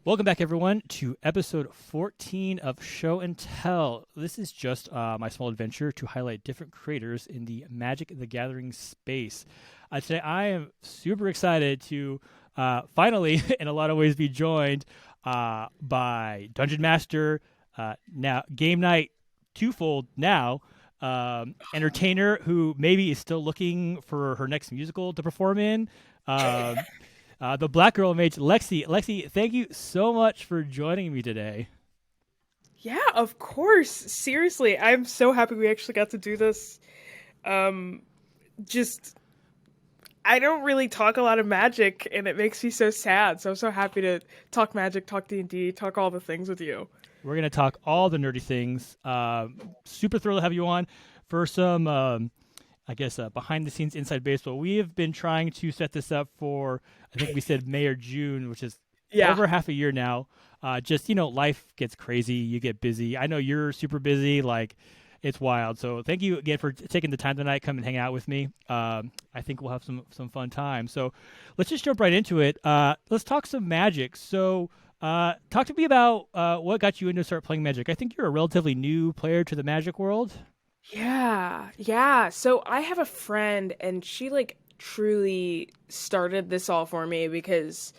Welcome back, everyone, to episode 14 of Show and Tell. This is just my small adventure to highlight different creators in the Magic the Gathering space. Today, I am super excited to finally, in a lot of ways, be joined by Dungeon Master, now Game Night twofold now, entertainer who maybe is still looking for her next musical to perform in. The BlackGirlMage, Lexi. Lexi, thank you so much for joining me today. Yeah, of course. Seriously, I'm so happy we actually got to do this. Just, I don't really talk a lot of Magic, and it makes me so sad. So I'm so happy to talk Magic, talk D&D, talk all the things with you. We're going to talk all the nerdy things. Super thrilled to have you on for some, behind the scenes inside baseball. We have been trying to set this up for, I think we said May or June, which is over half a year now. Life gets crazy. You get busy. I know you're super busy. Like, it's wild. So thank you again for taking the time tonight. Come and hang out with me. I think we'll have some fun time. So let's just jump right into it. Let's talk some Magic. So talk to me about what got you into start playing Magic. I think you're a relatively new player to the Magic world. Yeah. So I have a friend, and she truly started this all for me because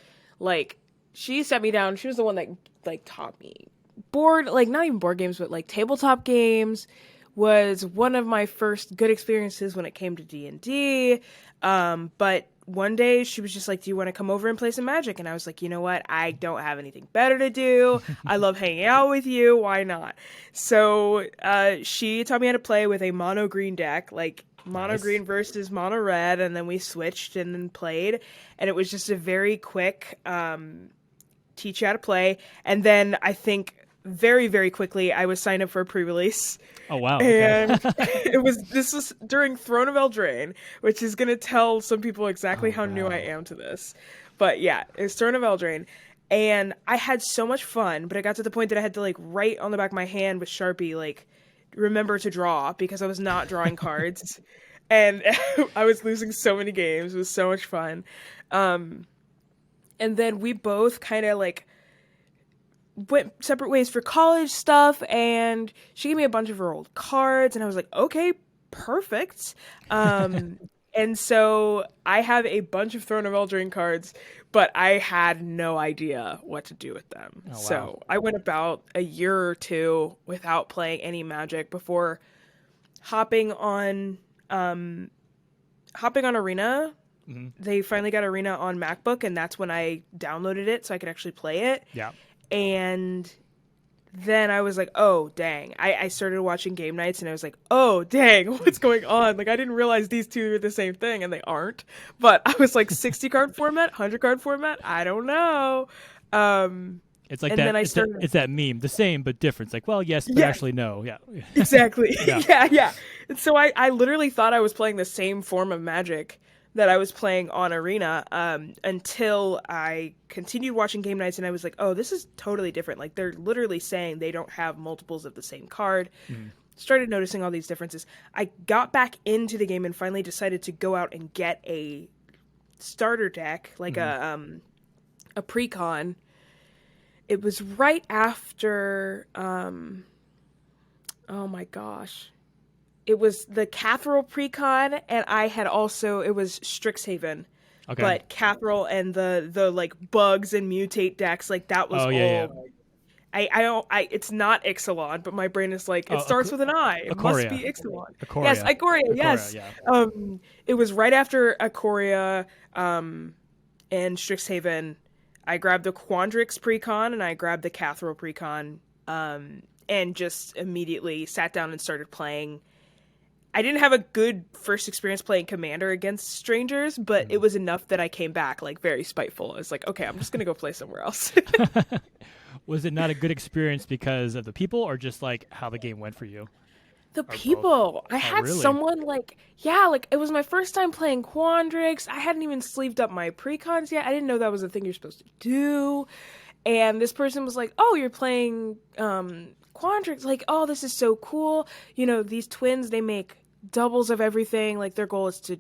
she set me down. She was the one that taught me not even board games, but tabletop games was one of my first good experiences when it came to D&D. But one day she was just like, do you want to come over and play some Magic? And I was like, you know what? I don't have anything better to do. I love hanging out with you. Why not? So she taught me how to play with a mono green deck, mono green versus mono red. And then we switched and then played. And it was just a very quick teach you how to play. And then I think very, very quickly I was signed up for a pre-release. Oh, wow. Okay. And this was during Throne of Eldraine, which is going to tell some people exactly how new I am to this. But yeah, it was Throne of Eldraine. And I had so much fun, but it got to the point that I had to write on the back of my hand with Sharpie, remember to draw, because I was not drawing cards. And I was losing so many games. It was so much fun. And then we both kind of went separate ways for college stuff, and she gave me a bunch of her old cards, and I was like, okay, perfect. And so I have a bunch of Throne of Eldraine cards, but I had no idea what to do with them. Oh, wow. So I went about a year or two without playing any Magic before hopping on Arena. Mm-hmm. They finally got Arena on MacBook, and that's when I downloaded it so I could actually play it. Yeah. And then I was like, oh, dang. I started watching game nights, and I was like, oh, dang, what's going on? I didn't realize these two were the same thing, and they aren't. But I was 60-card format, 100-card format, I don't know. It's like that. It's that meme, the same but different. It's yes, but actually no. Yeah. Exactly. Yeah. And so I literally thought I was playing the same form of Magic that I was playing on Arena until I continued watching game nights, and I was like, oh, this is totally different. They're literally saying they don't have multiples of the same card. Mm-hmm. Started noticing all these differences. I got back into the game and finally decided to go out and get a starter deck, a pre-con. It was right after, oh my gosh. It was the Catherall Precon, and I had also, it was Strixhaven. Okay. But Catherall and the bugs and mutate decks, that was all. Yeah. It's not Ixalan, but my brain is it starts with an I. It must be Ixalan. Ikoria. Yes, Ikoria, yes. Yeah. It was right after Ikoria and Strixhaven. I grabbed the Quandrix Precon, and I grabbed the Catherall Precon, and just immediately sat down and started playing. I didn't have a good first experience playing Commander against strangers, but it was enough that I came back very spiteful. I was like, okay, I'm just going to go play somewhere else. Was it not a good experience because of the people, or just how the game went for you? The people. I had someone it was my first time playing Quandrix. I hadn't even sleeved up my precons yet. I didn't know that was a thing you're supposed to do. And this person was like, oh, you're playing Quandrix. Oh, this is so cool. These twins, they make doubles of everything. Their goal is to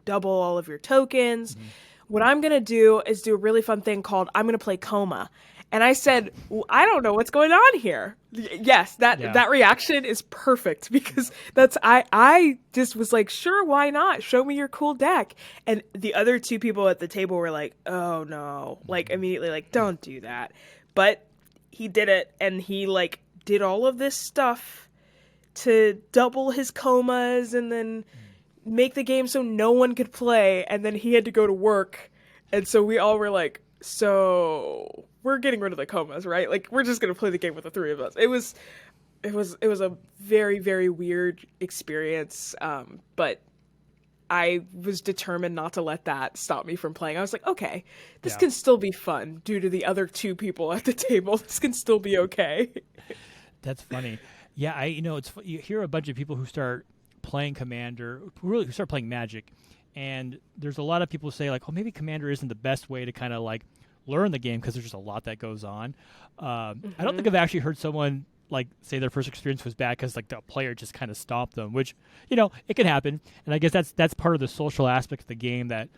double all of your tokens. Mm-hmm. What I'm going to do is do a really fun thing called I'm going to play Coma. And I said, I don't know what's going on here. Yes, that reaction is perfect because I just was like, sure, why not? Show me your cool deck. And the other two people at the table were like, oh no, like immediately like, don't do that. But he did it, and he like did all of this stuff to double his comas and then make the game so no one could play, and then he had to go to work. And so we all were like, so we're getting rid of the comas, right? Like, we're just going to play the game with the three of us. It was a very, very weird experience. But I was determined not to let that stop me from playing. I was like, okay, this can still be fun due to the other two people at the table. This can still be okay. That's funny. Yeah, it's you hear a bunch of people who start playing Commander, who start playing Magic, and there's a lot of people who say like, oh, maybe Commander isn't the best way to kind of like learn the game because there's just a lot that goes on. I don't think I've actually heard someone like say their first experience was bad because like the player just kind of stomped them, which it can happen, and I guess that's part of the social aspect of the game that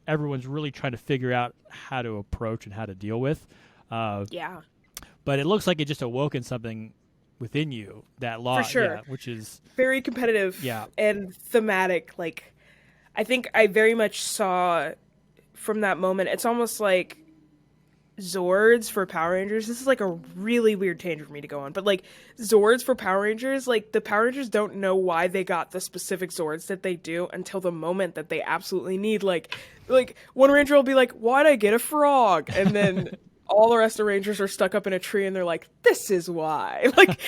everyone's really trying to figure out how to approach and how to deal with. But it looks like it just awoken something within you that law, for sure, which is very competitive, and thematic. Like, I think I very much saw from that moment. It's almost like Zords for Power Rangers. This is like a really weird tangent for me to go on, but like Zords for Power Rangers, like the Power Rangers don't know why they got the specific Zords that they do until the moment that they absolutely need. Like one Ranger will be like, "Why'd I get a frog?" And then all the rest of Rangers are stuck up in a tree and they're like, this is why. Like,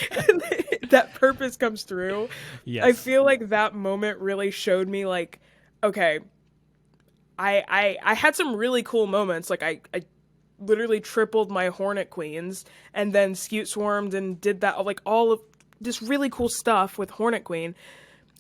that purpose comes through. Yes. I feel like that moment really showed me like, okay, I had some really cool moments. Like I literally tripled my Hornet Queens and then Scute Swarmed and did that, like all of this really cool stuff with Hornet Queen.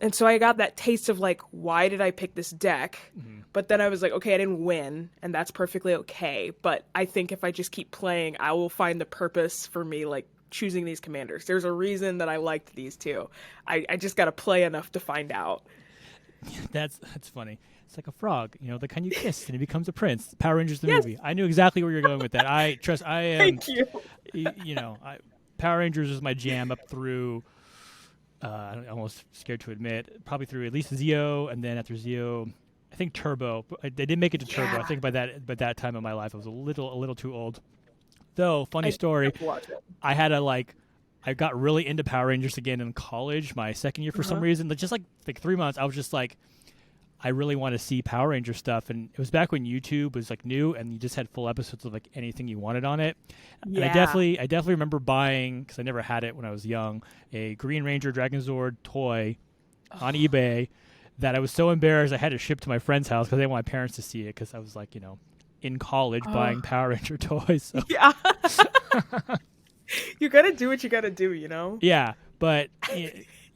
And so I got that taste of like, why did I pick this deck? Mm-hmm. But then I was like, okay, I didn't win, and that's perfectly okay. But I think if I just keep playing, I will find the purpose for me like choosing these commanders. There's a reason that I liked these two. I just got to play enough to find out. That's funny. It's like a frog, the kind you kiss and he becomes a prince. Power Rangers the movie. I knew exactly where you're going with that. I am. Thank you. Power Rangers is my jam up through. I'm almost scared to admit, probably through at least Zeo, and then after Zeo, I think Turbo. They didn't make it to Turbo. I think by that time in my life, I was a little too old. Though, funny story, I had I got really into Power Rangers again in college, my second year for some reason. Just like 3 months, I was just like, I really want to see Power Ranger stuff, and it was back when YouTube was like new, and you just had full episodes of like anything you wanted on it. Yeah. And I definitely remember buying, because I never had it when I was young, a Green Ranger Dragonzord toy on eBay that I was so embarrassed I had to ship to my friend's house because I didn't want my parents to see it because I was like in college buying Power Ranger toys. So. Yeah, you gotta do what you gotta do, Yeah, but.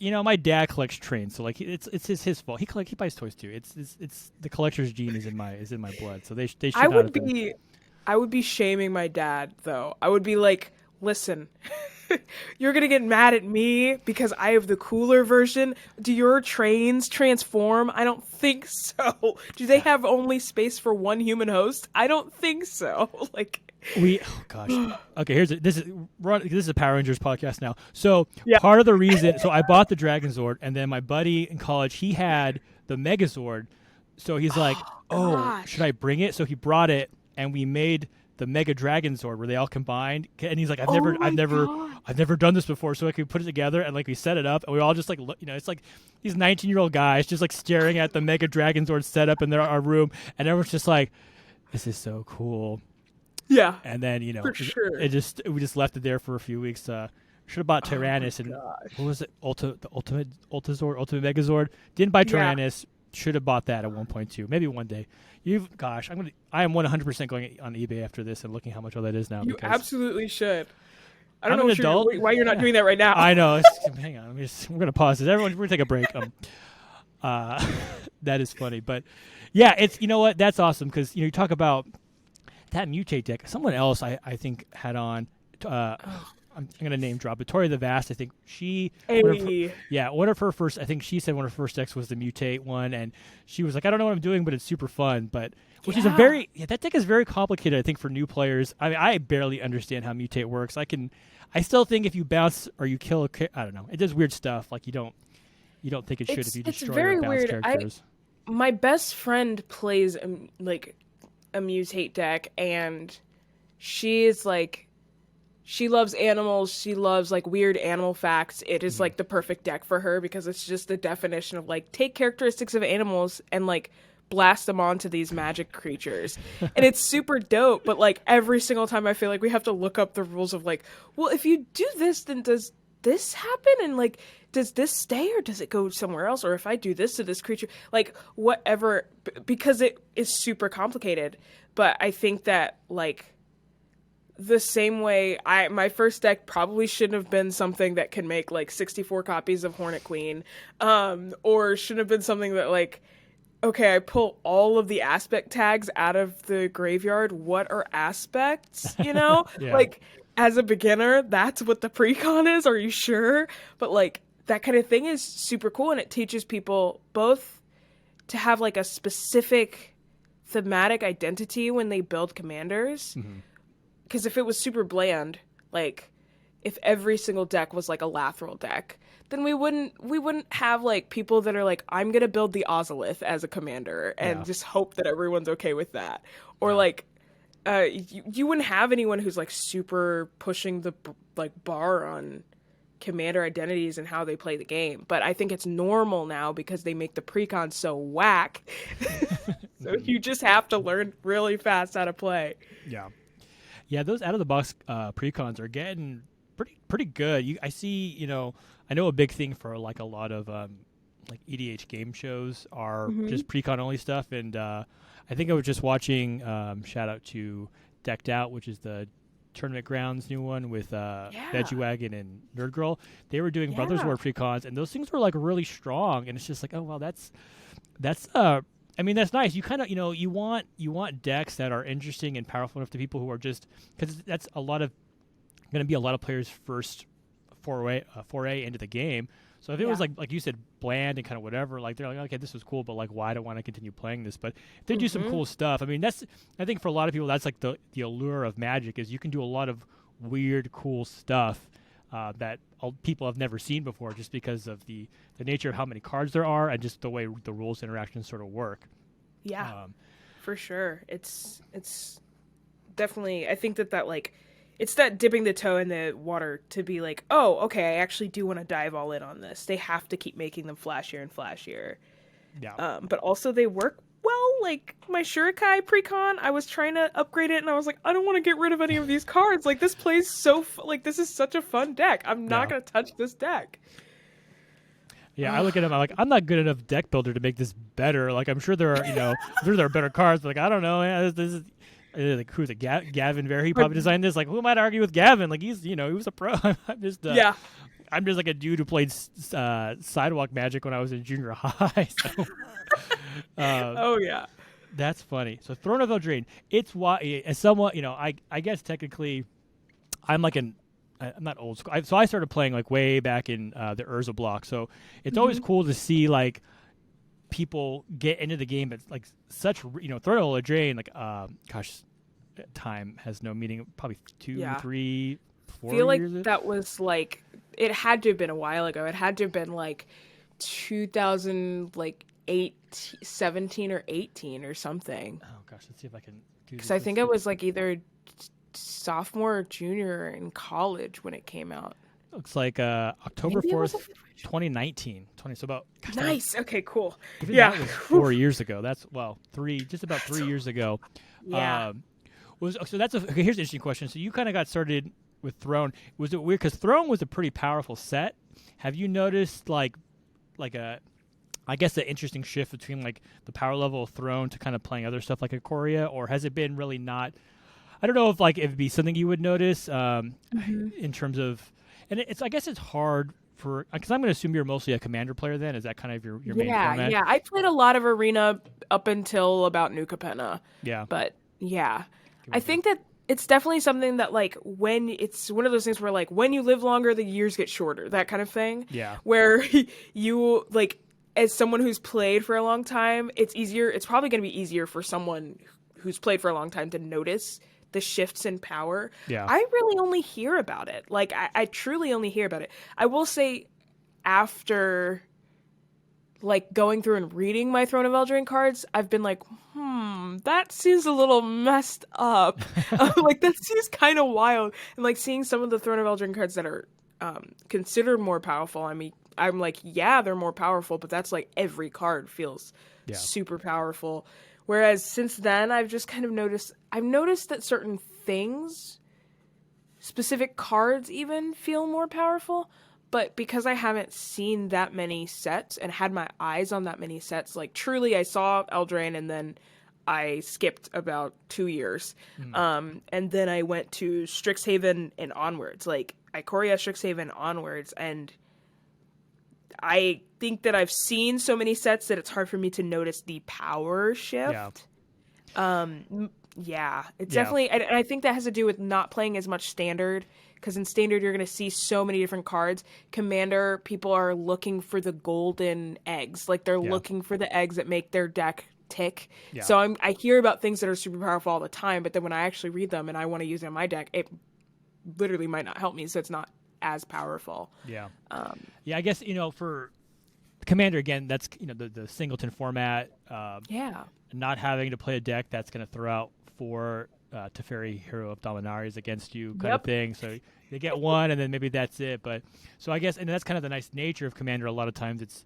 My dad collects trains, so like it's his fault. He buys toys too. It's the collector's gene is in my blood. So they should. I would be shaming my dad though. I would be like, listen, you're gonna get mad at me because I have the cooler version. Do your trains transform? I don't think so. Do they have only space for one human host? I don't think so. Like. Okay, this is a Power Rangers podcast now. So part of the reason, so I bought the Dragonzord, and then my buddy in college, he had the Megazord, so he's like, should I bring it? So he brought it, and we made the Mega Dragonzord where they all combined. And he's like, I've never done this before, so I could put it together, and like we set it up, and we all just like it's like these 19-year-old guys just like staring at the Mega Dragonzord setup in our room, and everyone's just like, this is so cool. Yeah, and then for sure. we just left it there for a few weeks. Should have bought Tyrannus and what was it? Ultimate Megazord. Didn't buy Tyrannus. Should have bought that at 1.2. Maybe one day. I am 100% going on eBay after this and looking how much all that is now. You absolutely should. I don't know why you're not doing that right now. I know. Hang on. We're gonna pause this. Everyone, we're gonna take a break. That is funny, but yeah, it's what? That's awesome because you talk about. That mutate deck, someone else I think had on. I'm going to name drop Victoria the Vast. I think she, one of her first, I think she said one of her first decks was the Mutate one, and she was like, I don't know what I'm doing, but it's super fun. But which is that deck is very complicated, I think, for new players. I mean, I barely understand how Mutate works. I still think if you bounce or you kill I don't know, it does weird stuff. Like you don't think it should if you destroy or bounce characters. My best friend plays like a Mutate deck, and she is like, she loves animals. She loves like weird animal facts. It is like the perfect deck for her because it's just the definition of like take characteristics of animals and like blast them onto these magic creatures. And it's super dope. But like every single time I feel like we have to look up the rules of like, well, if you do this, then does this happen? And like, does this stay or does it go somewhere else? Or if I do this to this creature, like whatever, because it is super complicated. But I think that like, the same way my first deck probably shouldn't have been something that can make like 64 copies of Hornet Queen, or shouldn't have been something that like, okay, I pull all of the aspect tags out of the graveyard. What are aspects? You know, like as a beginner, that's what the precon is. Are you sure? But like that kind of thing is super cool, and it teaches people both to have like a specific thematic identity when they build commanders. Mm-hmm. Because if it was super bland, like if every single deck was like a Lathril deck, then we wouldn't have like people that are like, I'm gonna build the Ozolith as a commander and just hope that everyone's okay with that. Or like you wouldn't have anyone who's like super pushing the like bar on commander identities and how they play the game. But I think it's normal now because they make the precon so whack. So you just have to learn really fast how to play. Yeah, those out of the box precons are getting pretty good. I see, I know a big thing for like a lot of like EDH game shows are just precon only stuff, and I think I was just watching. Shout out to Decked Out, which is the Tournament Grounds new one with Veggie Wagon and Nerd Girl. They were doing Brothers War precons, and those things were like really strong. And it's just like, oh well, that's I mean, that's nice. You kind of, you want decks that are interesting and powerful enough to people who are just, because that's going to be a lot of players' first foray into the game. So if it was like you said, bland and kind of whatever, like they're like, okay, this was cool, but like, why do I want to continue playing this? But if they do some cool stuff, I mean, I think for a lot of people, that's like the allure of Magic is you can do a lot of weird, cool stuff that people have never seen before, just because of the nature of how many cards there are and just the way the rules interactions sort of work. Yeah, for sure. It's definitely, I think that like, it's that dipping the toe in the water to be like, oh, okay, I actually do want to dive all in on this. They have to keep making them flashier and flashier. Yeah. But also they work well. Like my Shurikai precon, I was trying to upgrade it and I was like, I don't want to get rid of any of these cards. Like this plays so like this is such a fun deck. I'm not going to touch this deck. Yeah, I look at him. I'm like, I'm not good enough deck builder to make this better. Like, I'm sure there are, there are better cards. But like, I don't know. This is like, who's it? Gavin Ver. He probably designed this. Like, who am I to argue with Gavin? Like, he's, he was a pro. I'm just like a dude who played sidewalk Magic when I was in junior high. So, oh yeah, that's funny. So Throne of Eldraine. It's why, as somewhat, I guess technically, I'm like I'm not old school. So I started playing like way back in the Urza block. So it's always cool to see like people get into the game at like such, Throne of Eldraine, like, time has no meaning. Probably 2, 3, 4 years. I feel like that was like, it had to have been a while ago. It had to have been like 2017 or 18 or something. Oh gosh, let's see if I can do this. Because I think it was like either sophomore or junior in college when it came out. Looks like October 4th, 2019. So about nice. Okay, cool. That was 4 years ago. That's just about 3 years ago. Yeah. So that's here's an interesting question. So you kind of got started with Throne. Was it weird because Throne was a pretty powerful set? Have you noticed like an interesting shift between like the power level of Throne to kind of playing other stuff like Ikoria, or has it been really not? I don't know if like it'd be something you would notice in terms of, and I guess it's hard for, because I'm going to assume you're mostly a commander player then. Is that kind of your main format? Yeah, I played a lot of Arena up until about New Capenna. Yeah. But yeah, I think that it's definitely something that like when it's one of those things where like when you live longer, the years get shorter, that kind of thing. Yeah. Where you like as someone who's played for a long time, it's probably going to be easier for someone who's played for a long time to notice the shifts in power. Yeah. I really only hear about it. Like I truly only hear about it. I will say after like going through and reading my Throne of Eldraine cards, I've been like, that seems a little messed up. Like that seems kind of wild. And like seeing some of the Throne of Eldraine cards that are considered more powerful. I mean, I'm like, yeah, they're more powerful, but that's like every card feels super powerful. Whereas since then, I've just kind of noticed that certain things, specific cards even, feel more powerful. But because I haven't seen that many sets and had my eyes on that many sets, like truly I saw Eldraine and then I skipped about 2 years. And then I went to Strixhaven and onwards, like Ikoria, Strixhaven onwards. And I think that I've seen so many sets that it's hard for me to notice the power shift. It's definitely, and I think that has to do with not playing as much Standard, because in Standard you're going to see so many different cards. Commander, people are looking for the golden eggs, like they're looking for the eggs that make their deck tick. So I hear about things that are super powerful all the time, but then when I actually read them and I want to use it in my deck, it literally might not help me, so it's not as powerful. I guess for Commander, again, that's the singleton format. Not having to play a deck that's going to throw out 4 Teferi Hero of Dominaris against you kind of thing. So they get one, and then maybe that's it. But so I guess, and that's kind of the nice nature of Commander. A lot of times, it's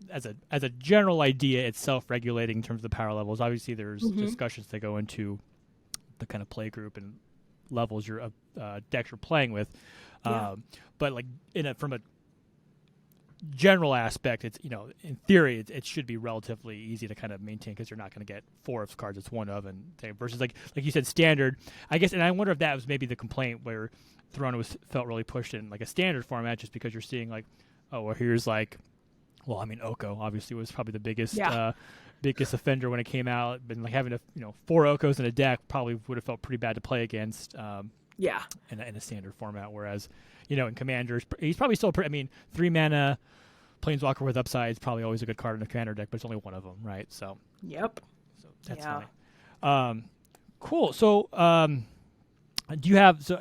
as a general idea, it's self-regulating in terms of the power levels. Obviously, there's discussions that go into the kind of play group and levels your decks you're playing with. But like from a general aspect, it's in theory it should be relatively easy to kind of maintain, because you're not going to get 4 of cards it's 1 of, and versus like you said, Standard, I guess. And I wonder if that was maybe the complaint where Throne felt really pushed in like a Standard format, just because you're seeing like, oh well, here's like, well, I mean, Oko obviously was probably the biggest biggest offender when it came out, but like having 4 Okos in a deck probably would have felt pretty bad to play against in a Standard format, whereas in Commander, he's probably still 3 mana Planeswalker with upside is probably always a good card in a Commander deck, but it's only one of them, right? So so that's funny. Cool. So do you have,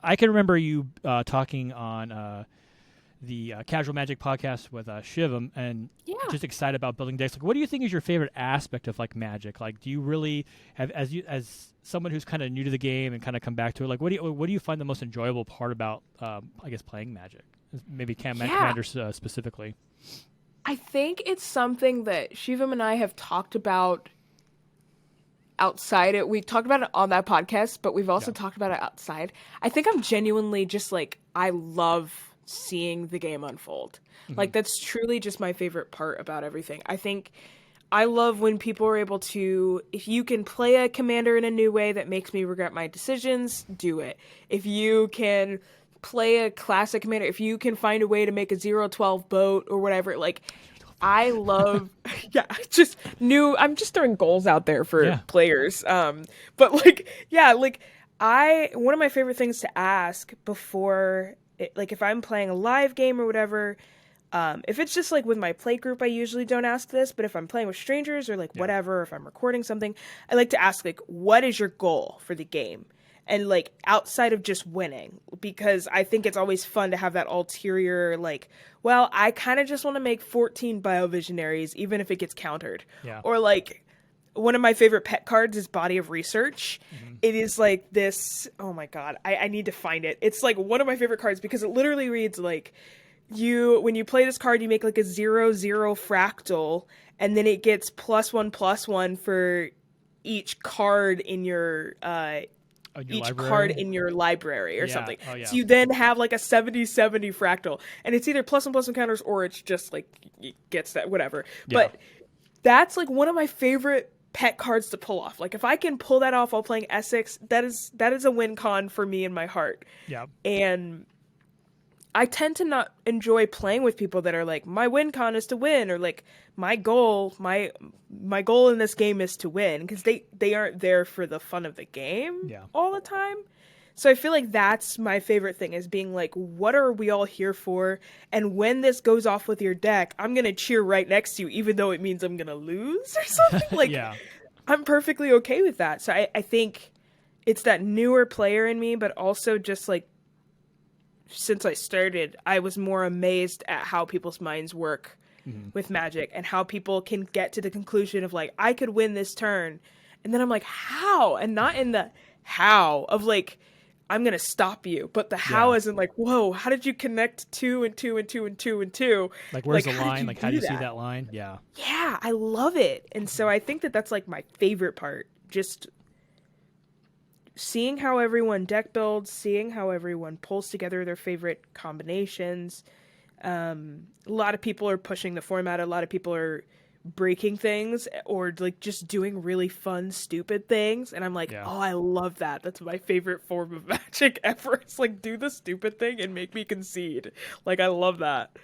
I can remember you talking on the Casual Magic podcast with Shivam, and just excited about building decks. Like, what do you think is your favorite aspect of like Magic? Like, do you really have, as someone who's kind of new to the game and kind of come back to it, like what do you find the most enjoyable part about I guess playing Magic? Maybe Commander specifically. I think it's something that Shivam and I have talked about outside it. We talked about it on that podcast, but we've also talked about it outside. I think I'm genuinely just like, I love seeing the game unfold. Like, that's truly just my favorite part about everything. I think I love when people are able to, if you can play a Commander in a new way that makes me regret my decisions, do it. If you can play a classic Commander, if you can find a way to make a 0/12 boat or whatever, like, I love I'm just throwing goals out there for players. But like, one of my favorite things to ask before like if I'm playing a live game or whatever, if it's just like with my play group, I usually don't ask this, but if I'm playing with strangers or like whatever, if I'm recording something, I like to ask like, what is your goal for the game? And like outside of just winning, because I think it's always fun to have that ulterior, like, well, I kind of just want to make 14 Biovisionaries, even if it gets countered. Or like, one of my favorite pet cards is Body of Research. It is like this, oh my god, I need to find it. It's like one of my favorite cards because it literally reads like, when you play this card, you make like a 0/0 fractal, and then it gets +1/+1 for each card in your card in your library or something. So you then have like a 70/70 fractal, and it's either +1/+1 counters or it's just like it gets that whatever. But that's like one of my favorite pet cards to pull off. Like if I can pull that off while playing Essex, that is a win con for me in my heart. And I tend to not enjoy playing with people that are like, my win con is to win, or like my goal in this game is to win, because they aren't there for the fun of the game all the time. So I feel like that's my favorite thing, is being like, what are we all here for? And when this goes off with your deck, I'm going to cheer right next to you, even though it means I'm going to lose or something. Like, I'm perfectly okay with that. So I think it's that newer player in me, but also just like, since I started, I was more amazed at how people's minds work with Magic, and how people can get to the conclusion of like, I could win this turn. And then I'm like, how? And not in the how of like, I'm going to stop you, but the how isn't like, whoa, how did you connect 2 and 2 and 2 and 2 and 2? Like, where's the line? Like, how do you see that line? Yeah. Yeah, I love it. And so I think that that's like my favorite part. Just seeing how everyone deck builds, seeing how everyone pulls together their favorite combinations. A lot of people are pushing the format. A lot of people are breaking things, or like just doing really fun, stupid things. And I'm like, oh, I love that. That's my favorite form of Magic ever. It's like, do the stupid thing and make me concede. Like, I love that.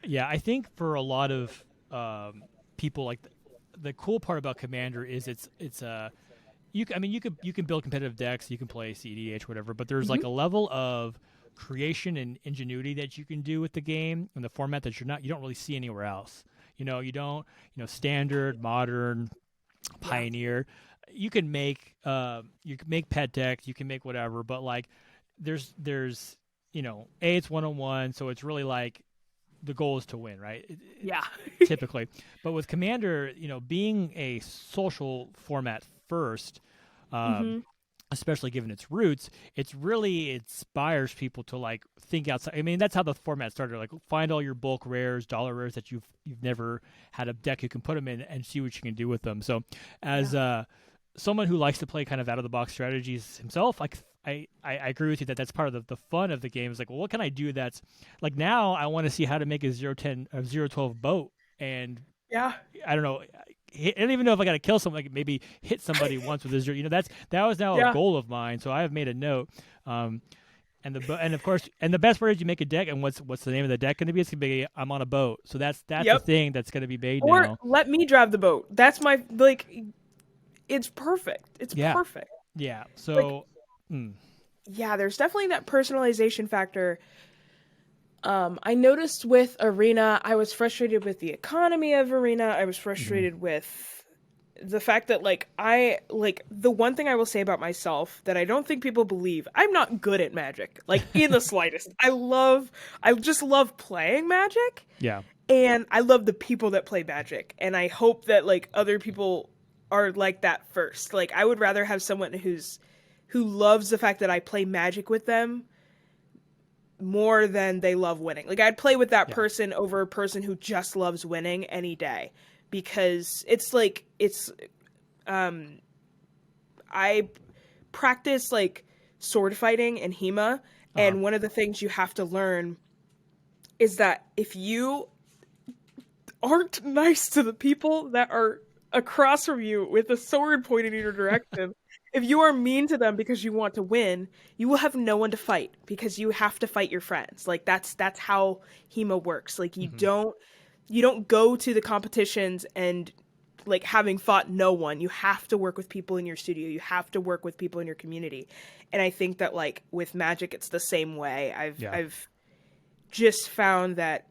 Yeah, I think for a lot of people, like the cool part about Commander is it's you can build competitive decks, you can play CDH, whatever, but there's like a level of creation and ingenuity that you can do with the game and the format that you don't really see anywhere else. You don't, standard, modern, pioneer. You can make pet decks, you can make whatever, but like there's it's 1-on-1, so it's really like the goal is to win, right? Yeah. Typically. But with Commander, being a social format first, especially given its roots, it's really inspires people to like think outside. I mean, that's how the format started. Like, find all your bulk rares, dollar rares that you've never had a deck you can put them in and see what you can do with them. So, as someone who likes to play kind of out of the box strategies himself, like I agree with you that that's part of the fun of the game. Is like, well, what can I do that's like, now I want to see how to make a 0-10 or 0-12 boat, and I don't know. I don't even know if I got to kill someone. Like, maybe hit somebody once with a 0. That was now a goal of mine. So I have made a note. And of course, the best part is you make a deck, and what's the name of the deck going to be? It's going to be I'm on a boat. So that's the thing that's going to be made now. Or let me drive the boat. That's my like. It's perfect. It's perfect. Yeah. So. Yeah, there's definitely that personalization factor. I noticed with Arena, I was frustrated with the economy of Arena. I was frustrated with the fact that the one thing I will say about myself that I don't think people believe, I'm not good at Magic, like in the slightest. I just love playing Magic. Yeah. And I love the people that play Magic. And I hope that like other people are like that first. Like, I would rather have someone who loves the fact that I play Magic with them more than they love winning. Like, I'd play with that person over a person who just loves winning any day, because it's like, I practice like sword fighting and HEMA, and one of the things you have to learn is that if you aren't nice to the people that are across from you with a sword pointed in your direction, if you are mean to them because you want to win, you will have no one to fight, because you have to fight your friends. Like, that's how HEMA works. Like, you don't go to the competitions and like having fought no one. You have to work with people in your studio. You have to work with people in your community. And I think that like with Magic, it's the same way. I've just found that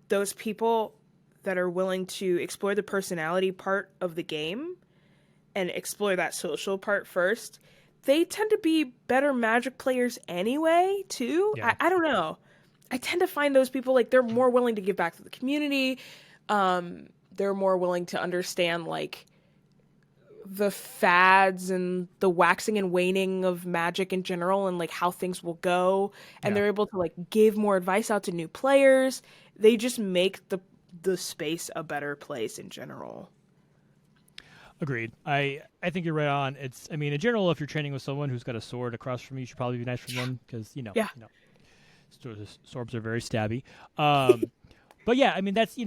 those people that are willing to explore the personality part of the game and explore that social part first, they tend to be better Magic players anyway, too. Yeah. I don't know. I tend to find those people, like, they're more willing to give back to the community. They're more willing to understand, like, the fads and the waxing and waning of Magic in general, and, like, how things will go. And they're able to, like, give more advice out to new players. They just make the space a better place in general. Agreed. I think you're right on. In general, if you're training with someone who's got a sword across from you, you should probably be nice from them, because swords are very stabby. But yeah, I mean, that's, you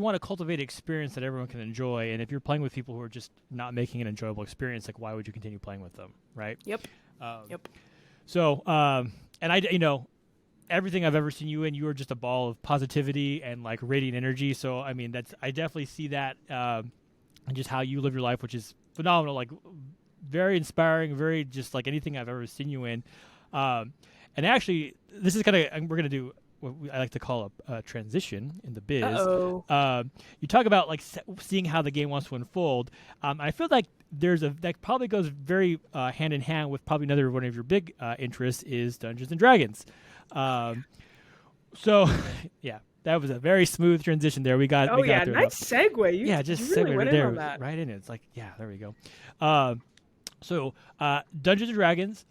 want to cultivate an experience that everyone can enjoy, and if you're playing with people who are just not making an enjoyable experience, like, why would you continue playing with them, right? Yep. So, and everything I've ever seen you in, you are just a ball of positivity and like radiant energy. So I mean, I definitely see that, and just how you live your life, which is phenomenal. Like very inspiring, very just like anything I've ever seen you in. And actually, this is kind of, we're gonna do what I like to call a transition in the biz. You talk about like seeing how the game wants to unfold. I feel like that probably goes very hand in hand with probably another one of your big interests is Dungeons and Dragons. So yeah, that was a very smooth transition there. We got nice segue. You just really segue went there, in on that. right in it. It's like, yeah, there we go. So Dungeons and Dragons,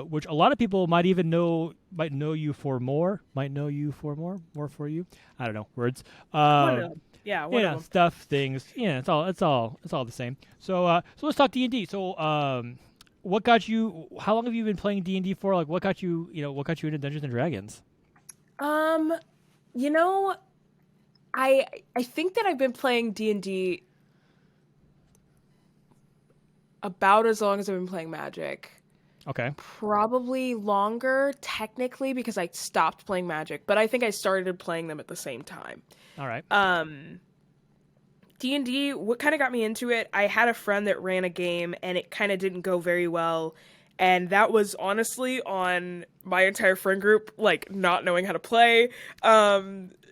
which a lot of people might know you for more for you. I don't know, words. One of them. Yeah, one of them. Stuff, things. Yeah, it's all the same. So let's talk D&D. So what got you? How long have you been playing D&D for? Like, what got you? What got you into Dungeons and Dragons? I think that I've been playing D&D about as long as I've been playing Magic. Okay. Probably longer, technically, because I stopped playing Magic, but I think I started playing them at the same time. All right. D&D, what kind of got me into it, I had a friend that ran a game, and it kind of didn't go very well, and that was honestly on my entire friend group, like, not knowing how to play.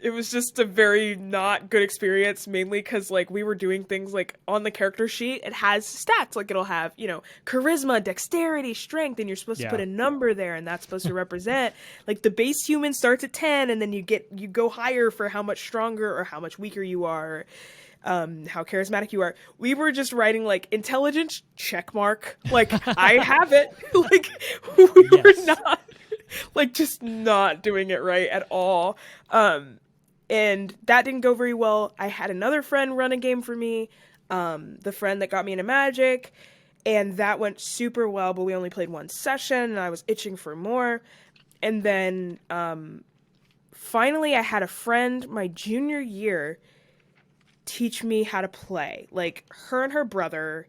It was just a very not good experience, mainly because, like, we were doing things, like, on the character sheet, it has stats, like, it'll have, charisma, dexterity, strength, and you're supposed to put a number there, and that's supposed to represent, like, the base human starts at 10, and then you go higher for how much stronger or how much weaker you are, how charismatic you are. We were just writing, like, intelligence, check mark, like, I have it, like, we were not, like, just not doing it right at all, and that didn't go very well. I had another friend run a game for me, the friend that got me into Magic, and that went super well, but we only played one session, and I was itching for more. And then, finally, I had a friend my junior year teach me how to play. Like, her and her brother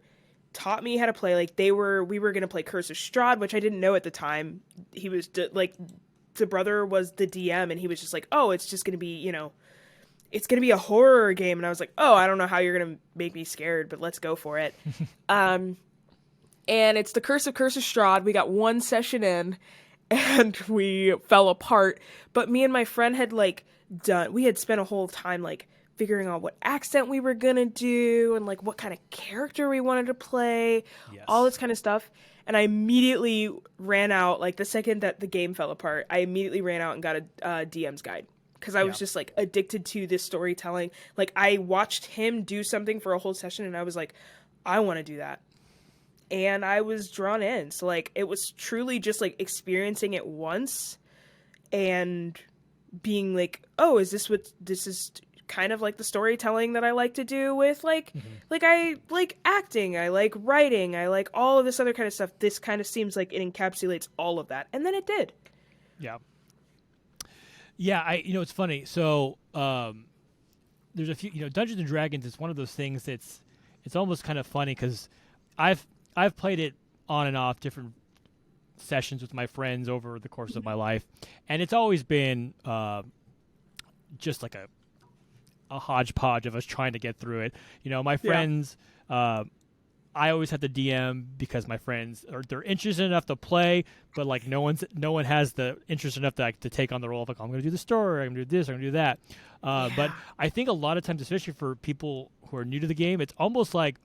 taught me how to play. Like, we were going to play Curse of Strahd, which I didn't know at the time. He was, the brother was the DM, and he was just like, oh, it's just going to be, it's going to be a horror game. And I was like, oh, I don't know how you're going to make me scared, but let's go for it. And it's the Curse of Strahd. We got one session in, and we fell apart. But me and my friend had, we had spent a whole time, figuring out what accent we were going to do, and, what kind of character we wanted to play, all this kind of stuff. And I immediately ran out, the second that the game fell apart, I immediately ran out and got a DM's guide. Because I was just, addicted to this storytelling. I watched him do something for a whole session, and I was like, I want to do that. And I was drawn in. So, it was truly just, experiencing it once and being like, oh, is this what this is kind of like the storytelling that I like to do with I like acting, I like writing, I like all of this other kind of stuff. This kind of seems like it encapsulates all of that. And then it did. It's funny. So there's a few, Dungeons and Dragons is one of those things it's almost kind of funny because I've played it on and off different sessions with my friends over the course of my life, and it's always been just like a hodgepodge of us trying to get through it. My friends, I always have to DM because my friends they're interested enough to play, but no one has the interest enough to take on the role of I'm going to do the story, I'm going to do this, I'm going to do that. But I think a lot of times, especially for people who are new to the game, it's almost like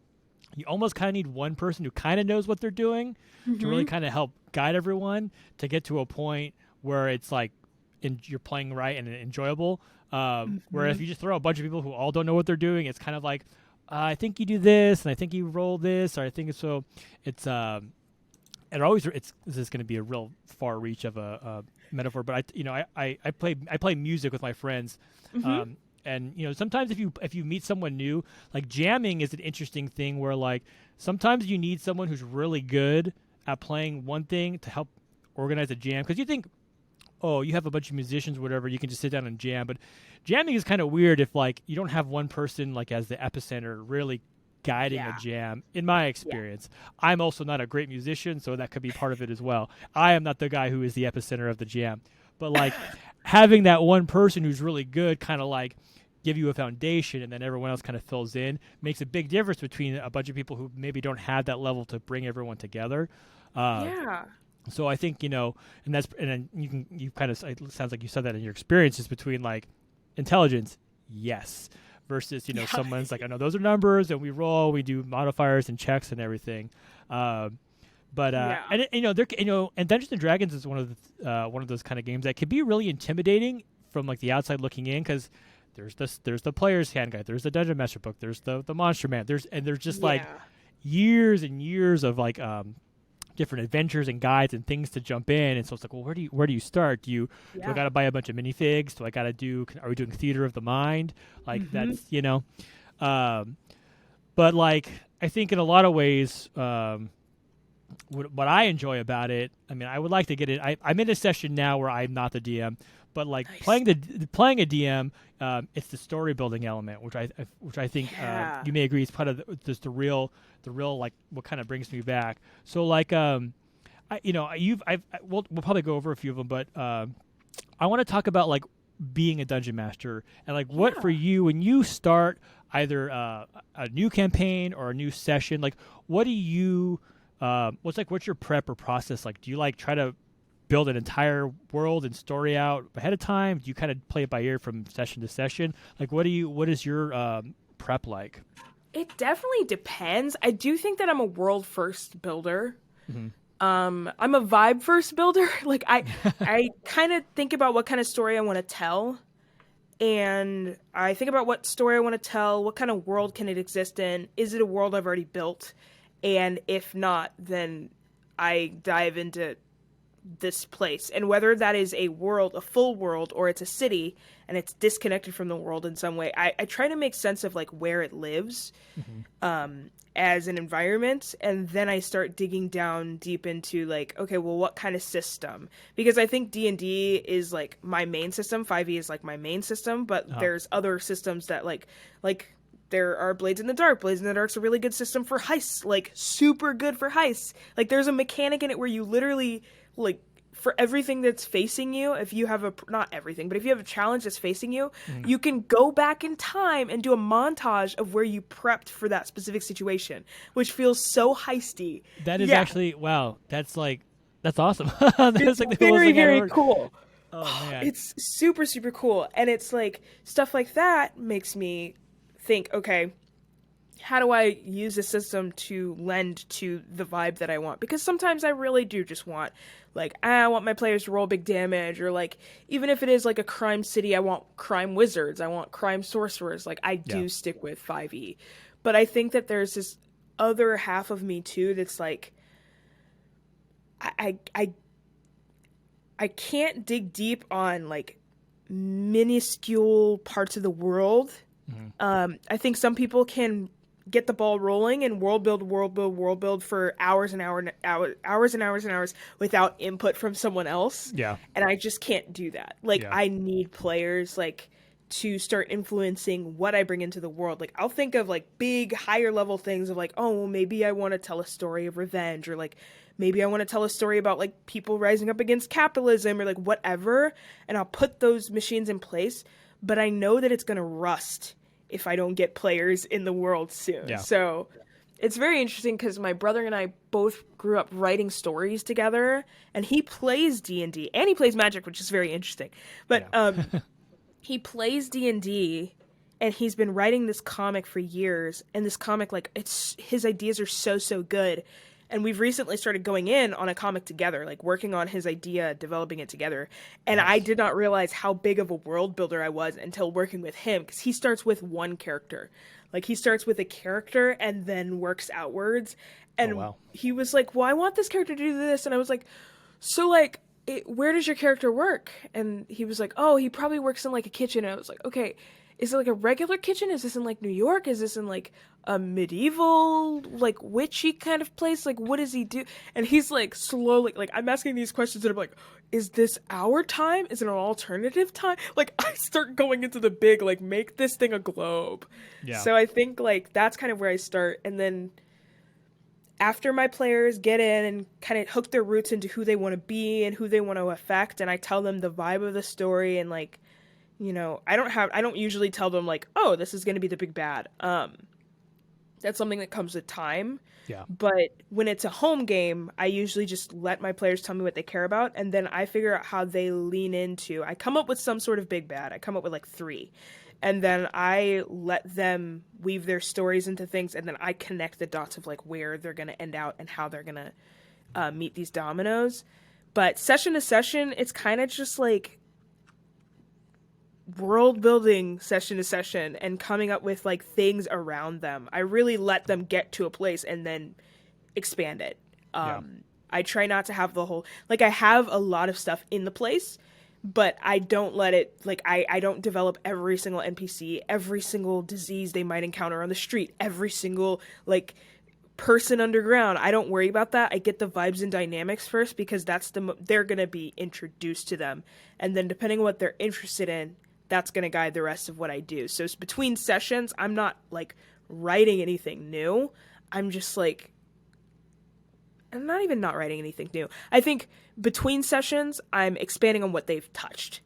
you almost kind of need one person who kind of knows what they're doing to really kind of help guide everyone to get to a point where it's you're playing right and enjoyable. Where if you just throw a bunch of people who all don't know what they're doing, it's kind of like, I think you do this, and I think you roll this, or I think it's so. It's this is going to be a real far reach of a metaphor, but I play music with my friends, and sometimes if you meet someone new, jamming is an interesting thing where sometimes you need someone who's really good at playing one thing to help organize a jam, because you think, oh, you have a bunch of musicians, whatever, you can just sit down and jam. But jamming is kind of weird if you don't have one person as the epicenter really guiding a jam, in my experience. Yeah. I'm also not a great musician, so that could be part of it as well. I am not the guy who is the epicenter of the jam. But like having that one person who's really good kind of like give you a foundation and then everyone else kind of fills in makes a big difference between a bunch of people who maybe don't have that level to bring everyone together. Uh, Yeah. so I think, and then you kind of, it sounds like you said that in your experiences between like intelligence, yes, versus, someone's like, I know those are numbers and we roll, we do modifiers and checks and everything. But Yeah. and Dungeons and Dragons is one of those kind of games that can be really intimidating from like the outside looking in, because there's the player's handguide, there's the dungeon master book, there's the monster man, there's just like years and years of like different adventures and guides and things to jump in, and so it's like, well, where do you start? Do I got to buy a bunch of minifigs? Do I got to are we doing theater of the mind? Like that's but like I think in a lot of ways. What I enjoy about it, I mean, I would like to get it. I'm in a session now where I'm not the DM, but like playing a DM, it's the story building element, which I think you may agree is part of the real like what kind of brings me back. So like we'll probably go over a few of them, but I want to talk about like being a dungeon master and like what for you when you start either a new campaign or a new session, like what do you what's your prep or process like? Do you like try to build an entire world and story out ahead of time? Do you kind of play it by ear from session to session? Like what is your prep like? It definitely depends. I do think that I'm a world first builder. Mm-hmm. I'm a vibe first builder. Like I kind of think about what kind of story I want to tell, and I think about what story I want to tell, what kind of world can it exist in? Is it a world I've already built? And if not, then I dive into this place. And whether that is a full world, or it's a city and it's disconnected from the world in some way, I try to make sense of like where it lives as an environment. And then I start digging down deep into like, okay, well, what kind of system? Because I think D&D is like my main system. 5e is like my main system, but there's other systems that like there are Blades in the Dark. Blades in the Dark's a really good system for heists, like super good for heists. Like there's a mechanic in it where you literally, like for everything that's facing you, if you have not everything, but if you have a challenge that's facing you, you can go back in time and do a montage of where you prepped for that specific situation, which feels so heisty. That is actually, wow, that's awesome. It's like very, very cool. Oh man. It's super, super cool. And it's like stuff like that makes me think, okay, how do I use the system to lend to the vibe that I want? Because sometimes I really do just want, like, I want my players to roll big damage, or like, even if it is like a crime city, I want crime wizards, I want crime sorcerers. Like, I do stick with 5e. But I think that there's this other half of me too that's like, I can't dig deep on like minuscule parts of the world. I think some people can get the ball rolling and world build for hours and hours without input from someone else. Yeah. And I just can't do that. Like I need players like to start influencing what I bring into the world. Like I'll think of like big higher level things of like, oh, well, maybe I want to tell a story of revenge, or like maybe I want to tell a story about like people rising up against capitalism, or like whatever. And I'll put those machines in place, but I know that it's going to rust if I don't get players in the world soon. Yeah. So it's very interesting because my brother and I both grew up writing stories together, and he plays D&D and he plays Magic, which is very interesting. But he plays D&D, and he's been writing this comic for years, and this comic, like, his ideas are so good. And we've recently started going in on a comic together, like working on his idea, developing it together. And I did not realize how big of a world builder I was until working with him, because he starts with one character. Like he starts with a character and then works outwards. And he was like, well, I want this character to do this. And I was like, so like, where does your character work? And he was like, oh, he probably works in like a kitchen. And I was like, okay, is it like a regular kitchen? Is this in like New York? Is this in like a medieval, like witchy kind of place? Like, what does he do? And he's like slowly, like I'm asking these questions and I'm like, is this our time? Is it an alternative time? Like I start going into the big, like make this thing a globe. Yeah. So I think like that's kind of where I start. And then after my players get in and kind of hook their roots into who they want to be and who they want to affect, and I tell them the vibe of the story, and like, you know, I don't usually tell them like, oh, this is going to be the big bad. That's something that comes with time. Yeah. But when it's a home game, I usually just let my players tell me what they care about, and then I figure out how they lean into. I come up with some sort of big bad. I come up with like 3. And then I let them weave their stories into things, and then I connect the dots of like where they're going to end out and how they're going to meet these dominoes. But session to session, it's kind of just like world building session to session and coming up with like things around them. I really let them get to a place and then expand it. I try not to have the whole, like, I have a lot of stuff in the place, but I don't let it, like, I don't develop every single NPC, every single disease they might encounter on the street, every single, like, person underground. I don't worry about that. I get the vibes and dynamics first, because that's they're going to be introduced to them. And then depending on what they're interested in, that's going to guide the rest of what I do. So it's between sessions, I'm not, like, writing anything new. I'm just, like, I'm not even not writing anything new. I think between sessions, I'm expanding on what they've touched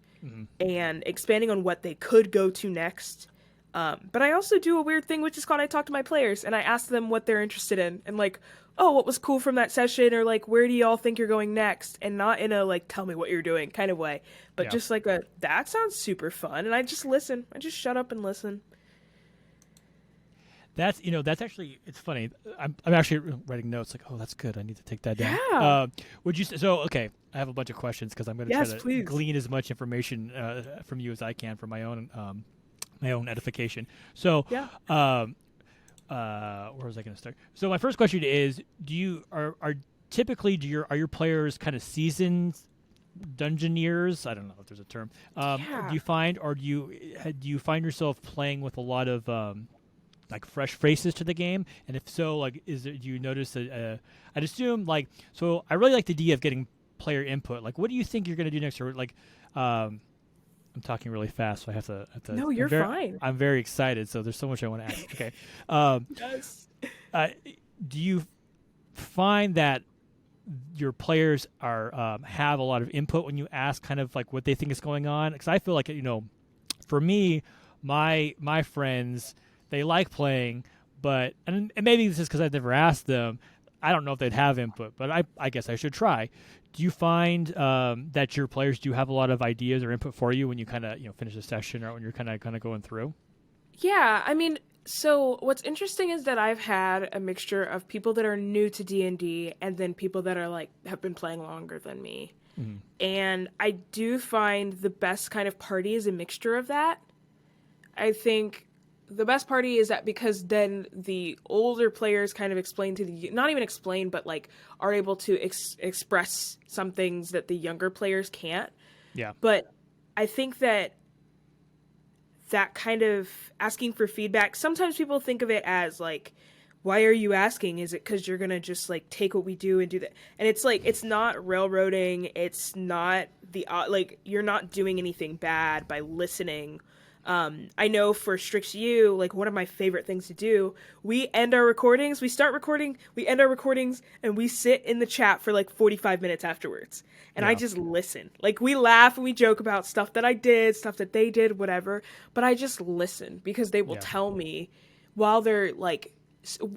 and expanding on what they could go to next. But I also do a weird thing, which is called I talk to my players and I ask them what they're interested in and like, oh, what was cool from that session, or like, where do y'all think you're going next? And not in a like, tell me what you're doing kind of way, but just like that sounds super fun. And I just listen. I just shut up and listen. That's, that's actually, it's funny. I'm actually writing notes like, oh, that's good. I need to take that down. Yeah. Would you, okay, I have a bunch of questions because I'm going to try to glean as much information from you as I can for my own edification. So, where was I going to start? So my first question is, are your players kind of seasoned dungeoneers? I don't know if there's a term. Do you find, or do you find yourself playing with a lot of like fresh faces to the game? And if so, like, do you notice I'd assume, like, so I really like the idea of getting player input. Like, what do you think you're going to do next? Or like, I'm talking really fast, so I have to. No, you're fine. I'm very excited, so there's so much I want to ask. Okay. Yes. Do you find that your players have a lot of input when you ask kind of like what they think is going on? Because I feel like, for me, my friends, they like playing, but and maybe this is because I've never asked them. I don't know if they'd have input, but I guess I should try. Do you find that your players do have a lot of ideas or input for you when you kind of finish a session, or when you're kind of going through? Yeah, I mean, so what's interesting is that I've had a mixture of people that are new to D&D and then people that are like have been playing longer than me. Mm-hmm. And I do find the best kind of party is a mixture of that. I think the best party is that because then the older players kind of explain to not even explain, but like are able to express some things that the younger players can't. Yeah. But I think that kind of asking for feedback, sometimes people think of it as like, why are you asking? Is it because you're going to just like take what we do and do that? And it's like, it's not railroading. It's not like, you're not doing anything bad by listening. I know for Strix U, like one of my favorite things to do, we end our recordings, we start recording, we end our recordings, and we sit in the chat for like 45 minutes afterwards. And I just listen. Like we laugh and we joke about stuff that I did, stuff that they did, whatever. But I just listen because they will tell me while they're like,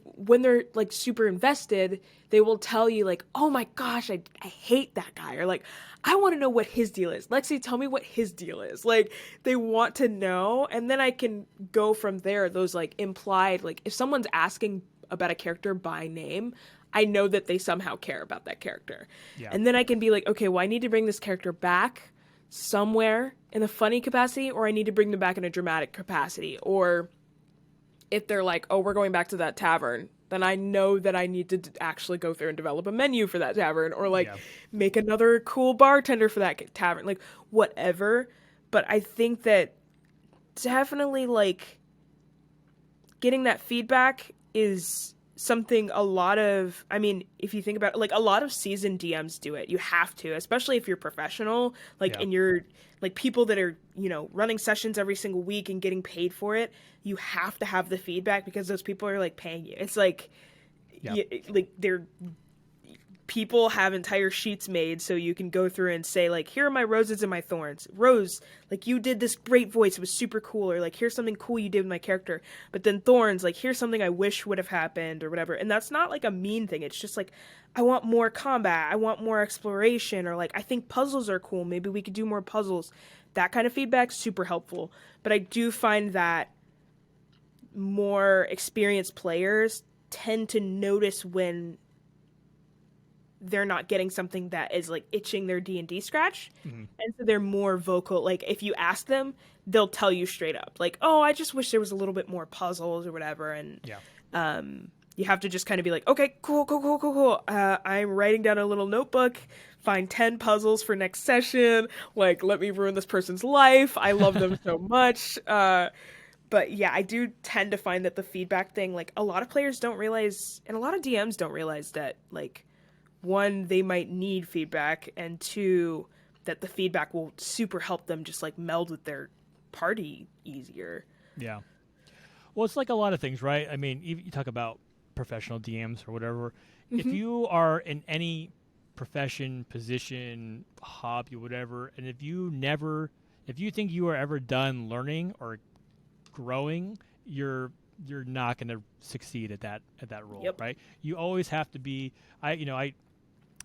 when they're like super invested, they will tell you like, oh my gosh, I hate that guy. Or like, I want to know what his deal is. Lexi, tell me what his deal is. Like they want to know. And then I can go from there. Those like implied, like if someone's asking about a character by name, I know that they somehow care about that character. Yeah. And then I can be like, okay, well, I need to bring this character back somewhere in a funny capacity, or I need to bring them back in a dramatic capacity. Or if they're like, oh, we're going back to that tavern, then I know that I need to actually go through and develop a menu for that tavern, or like make another cool bartender for that tavern, like whatever. But I think that definitely like getting that feedback is something a lot of, I mean, if you think about it, like a lot of seasoned DMs do it. You have to, especially if you're professional, like and you're like people that are, running sessions every single week and getting paid for it. You have to have the feedback because those people are like paying you. It's like like they're people have entire sheets made so you can go through and say like, here are my roses and my thorns. Rose, like you did this great voice, it was super cool, or like here's something cool you did with my character. But then thorns, like here's something I wish would have happened or whatever. And that's not like a mean thing. It's just like, I want more combat, I want more exploration, or like I think puzzles are cool, maybe we could do more puzzles. That kind of feedback's super helpful. But I do find that more experienced players tend to notice when they're not getting something that is like itching their D&D scratch. And so they're more vocal. Like if you ask them, they'll tell you straight up like, oh, I just wish there was a little bit more puzzles or whatever. And you have to just kind of be like, okay, cool. I'm writing down a little notebook, find 10 puzzles for next session. Like, let me ruin this person's life. I love them so much. But yeah, I do tend to find that the feedback thing, like a lot of players don't realize, and a lot of DMs don't realize that, like, one, they might need feedback, and two, that the feedback will super help them just like meld with their party easier. Yeah. Well, it's like a lot of things, right? I mean, you talk about professional DMs or whatever. If you are in any profession, position, hobby, whatever, and if you think you are ever done learning or growing, you're not going to succeed at that role, right? You always have to be.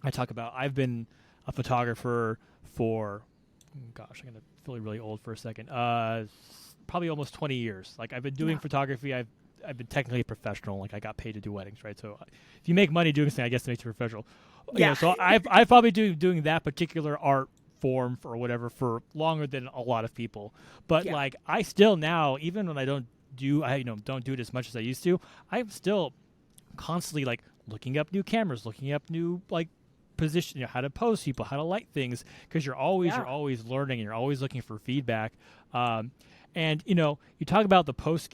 I talk about, I've been a photographer for, gosh, I'm going to feel really old for a second. Probably almost 20 years. Like I've been doing photography. I've been technically a professional. Like I got paid to do weddings, right? So if you make money doing something, I guess it makes you professional. Yeah. So I've probably doing that particular art form for whatever for longer than a lot of people. But like I still now, even when I don't do it as much as I used to, I'm still constantly like looking up new cameras, looking up new like position, how to pose people, how to light things, because you're always learning and you're always looking for feedback. And you talk about the post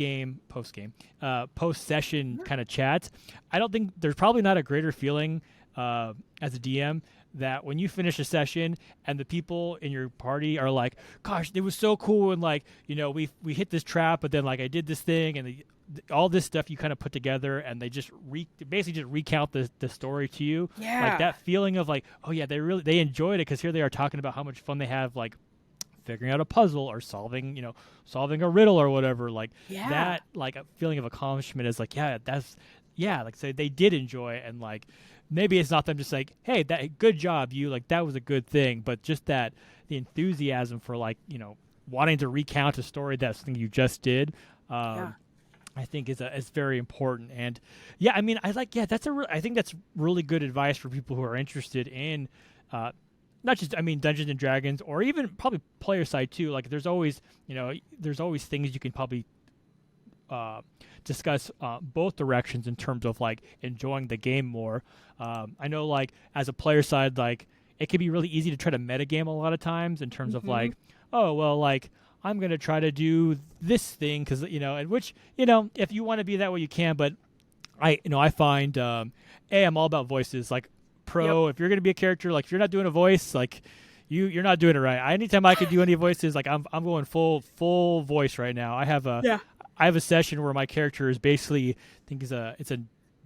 session kind of chats. I don't think there's probably not a greater feeling as a DM that when you finish a session and the people in your party are like, gosh, it was so cool, and like we hit this trap, but then like I did this thing, and all this stuff you kind of put together, and they just basically just recount the story to you. Like that feeling of like, oh yeah, they enjoyed it, because here they are talking about how much fun they have like figuring out a puzzle or solving a riddle or whatever. Like that, like a feeling of accomplishment is like, like so they did enjoy it. And like maybe it's not them just like, hey, that good job, you, like that was a good thing, but just that the enthusiasm for like wanting to recount a story, that's something you just did. I think is very important. And I mean, I think that's really good advice for people who are interested in not just, I mean, Dungeons and Dragons, or even probably player side too. Like there's always things you can probably discuss both directions in terms of like enjoying the game more. I know like as a player side, like it can be really easy to try to metagame a lot of times in terms of like, oh, well, like I'm going to try to do this thing because, and which, if you want to be that way, you can. But I find, I'm all about voices. Like pro, if you're going to be a character, like if you're not doing a voice, like you're not doing it right. Anytime I can do any voices, like I'm going full voice right now. I have a session where my character is basically, I think it's a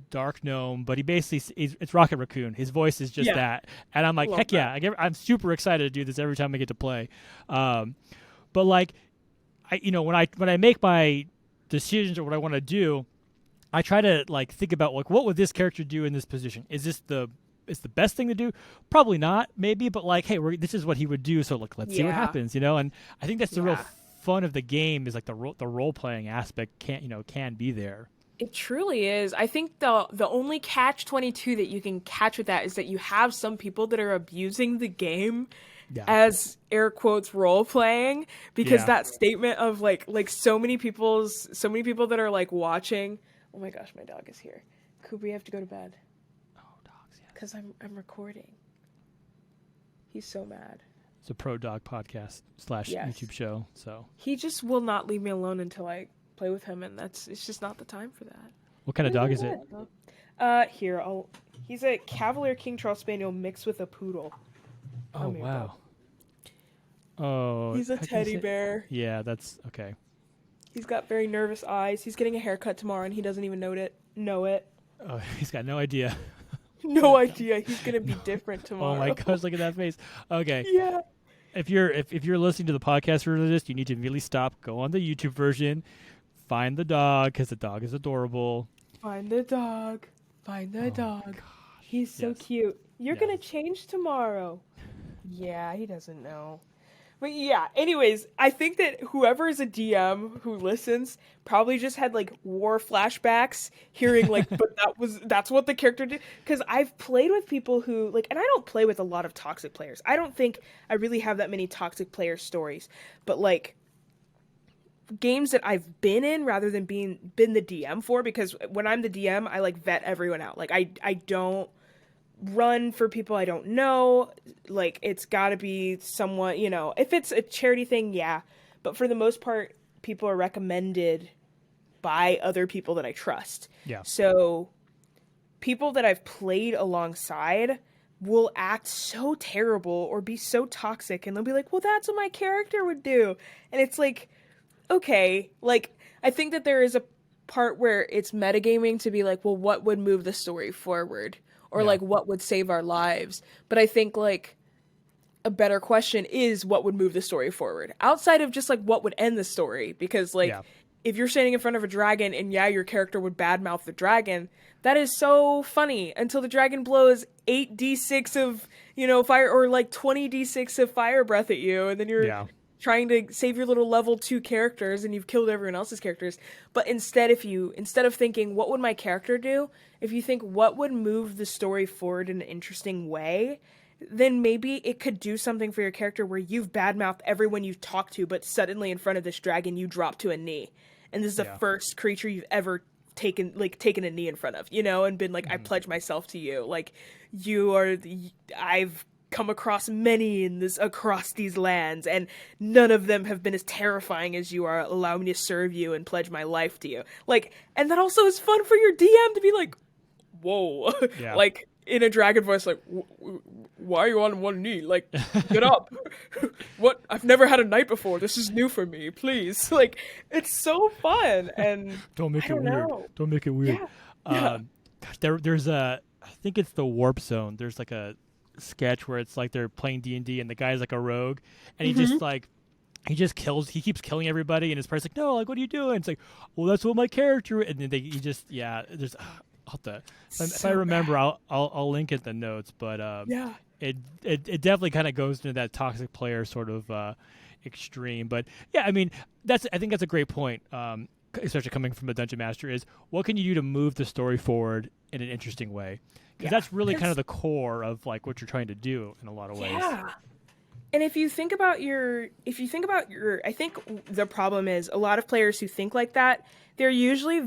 dark gnome, but he basically it's Rocket Raccoon. His voice is just that, and I'm like, heck yeah! I'm super excited to do this every time I get to play. But like, when I make my decisions or what I want to do, I try to like think about like what would this character do in this position? Is the best thing to do? Probably not, maybe, but like, hey, this is what he would do. So like, let's see what happens, And I think that's the real fun of the game is like the role playing aspect can be there. It truly is. I think the only catch-22 that you can catch with that is that you have some people that are abusing the game as air quotes role playing, because that statement of like so many people that are like watching. Oh my gosh, my dog is here. Coop, we have to go to bed. Oh, dogs, yeah. Because I'm recording. He's so mad. It's a pro dog podcast / YouTube show. So he just will not leave me alone until I play with him, and it's just not the time for that. What kind of dog is it? He's a Cavalier King Charles Spaniel mixed with a poodle. Oh wow. Oh, he's a teddy bear. Yeah, that's okay. He's got very nervous eyes. He's getting a haircut tomorrow, and he doesn't even know it. Oh, he's got no idea. No idea. He's gonna be different tomorrow. Oh my gosh, look at that face. Okay. Yeah. If you're listening to the podcast version of this, you need to immediately stop, go on the YouTube version, find the dog, because the dog is adorable. Find the dog. Find the dog. He's so cute. You're gonna change tomorrow. Yeah, he doesn't know. But yeah, anyways, I think that whoever is a DM who listens probably just had like war flashbacks hearing like, but that's what the character did. Because I've played with people who like, and I don't play with a lot of toxic players. I don't think I really have that many toxic player stories. But like games that I've been in rather than been the DM for, because when I'm the DM, I like vet everyone out. Like I don't run for people I don't know. Like it's got to be someone, you know, if it's a charity thing, yeah, but for the most part people are recommended by other people that I trust. Yeah. So people that I've played alongside will act so terrible or be so toxic, and they'll be like, well, that's what my character would do. And it's like, okay, like I think that there is a part where it's metagaming to be like, well, what would move the story forward? Or like what would save our lives. But I think like a better question is what would move the story forward outside of just like what would end the story. Because like if you're standing in front of a dragon and your character would badmouth the dragon, that is so funny until the dragon blows 8d6 of, you know, fire, or like 20d6 of fire breath at you, and then you're trying to save your little level 2 characters and you've killed everyone else's characters. But instead of thinking what would my character do, if you think what would move the story forward in an interesting way, then maybe it could do something for your character where you've badmouthed everyone you've talked to, but suddenly in front of this dragon you drop to a knee, and this is the first creature you've ever taken a knee in front of, you know, and been like, I pledge myself to you, like I've come across many across these lands, and none of them have been as terrifying as you are. Allow me to serve you and pledge my life to you. Like, and that also is fun for your DM to be like, whoa, like in a dragon voice, like, why are you on one knee? Like, get up. What? I've never had a knight before. This is new for me. Please. Like, it's so fun. And don't make it weird. Don't make it weird. Gosh, there's I think it's the Warp Zone. There's like a sketch where it's like they're playing D&D and the guy's like a rogue, and he keeps killing everybody, and his partner's like, no, like, what are you doing? It's like, well, that's what my character, and then there's if I remember, I'll link it in the notes, but it definitely kind of goes into that toxic player sort of extreme. But yeah, I mean, I think that's a great point, especially coming from a dungeon master, is what can you do to move the story forward in an interesting way? Because that's really kind of the core of like what you're trying to do in a lot of ways. Yeah. And if you think about I think the problem is a lot of players who think like that, they're usually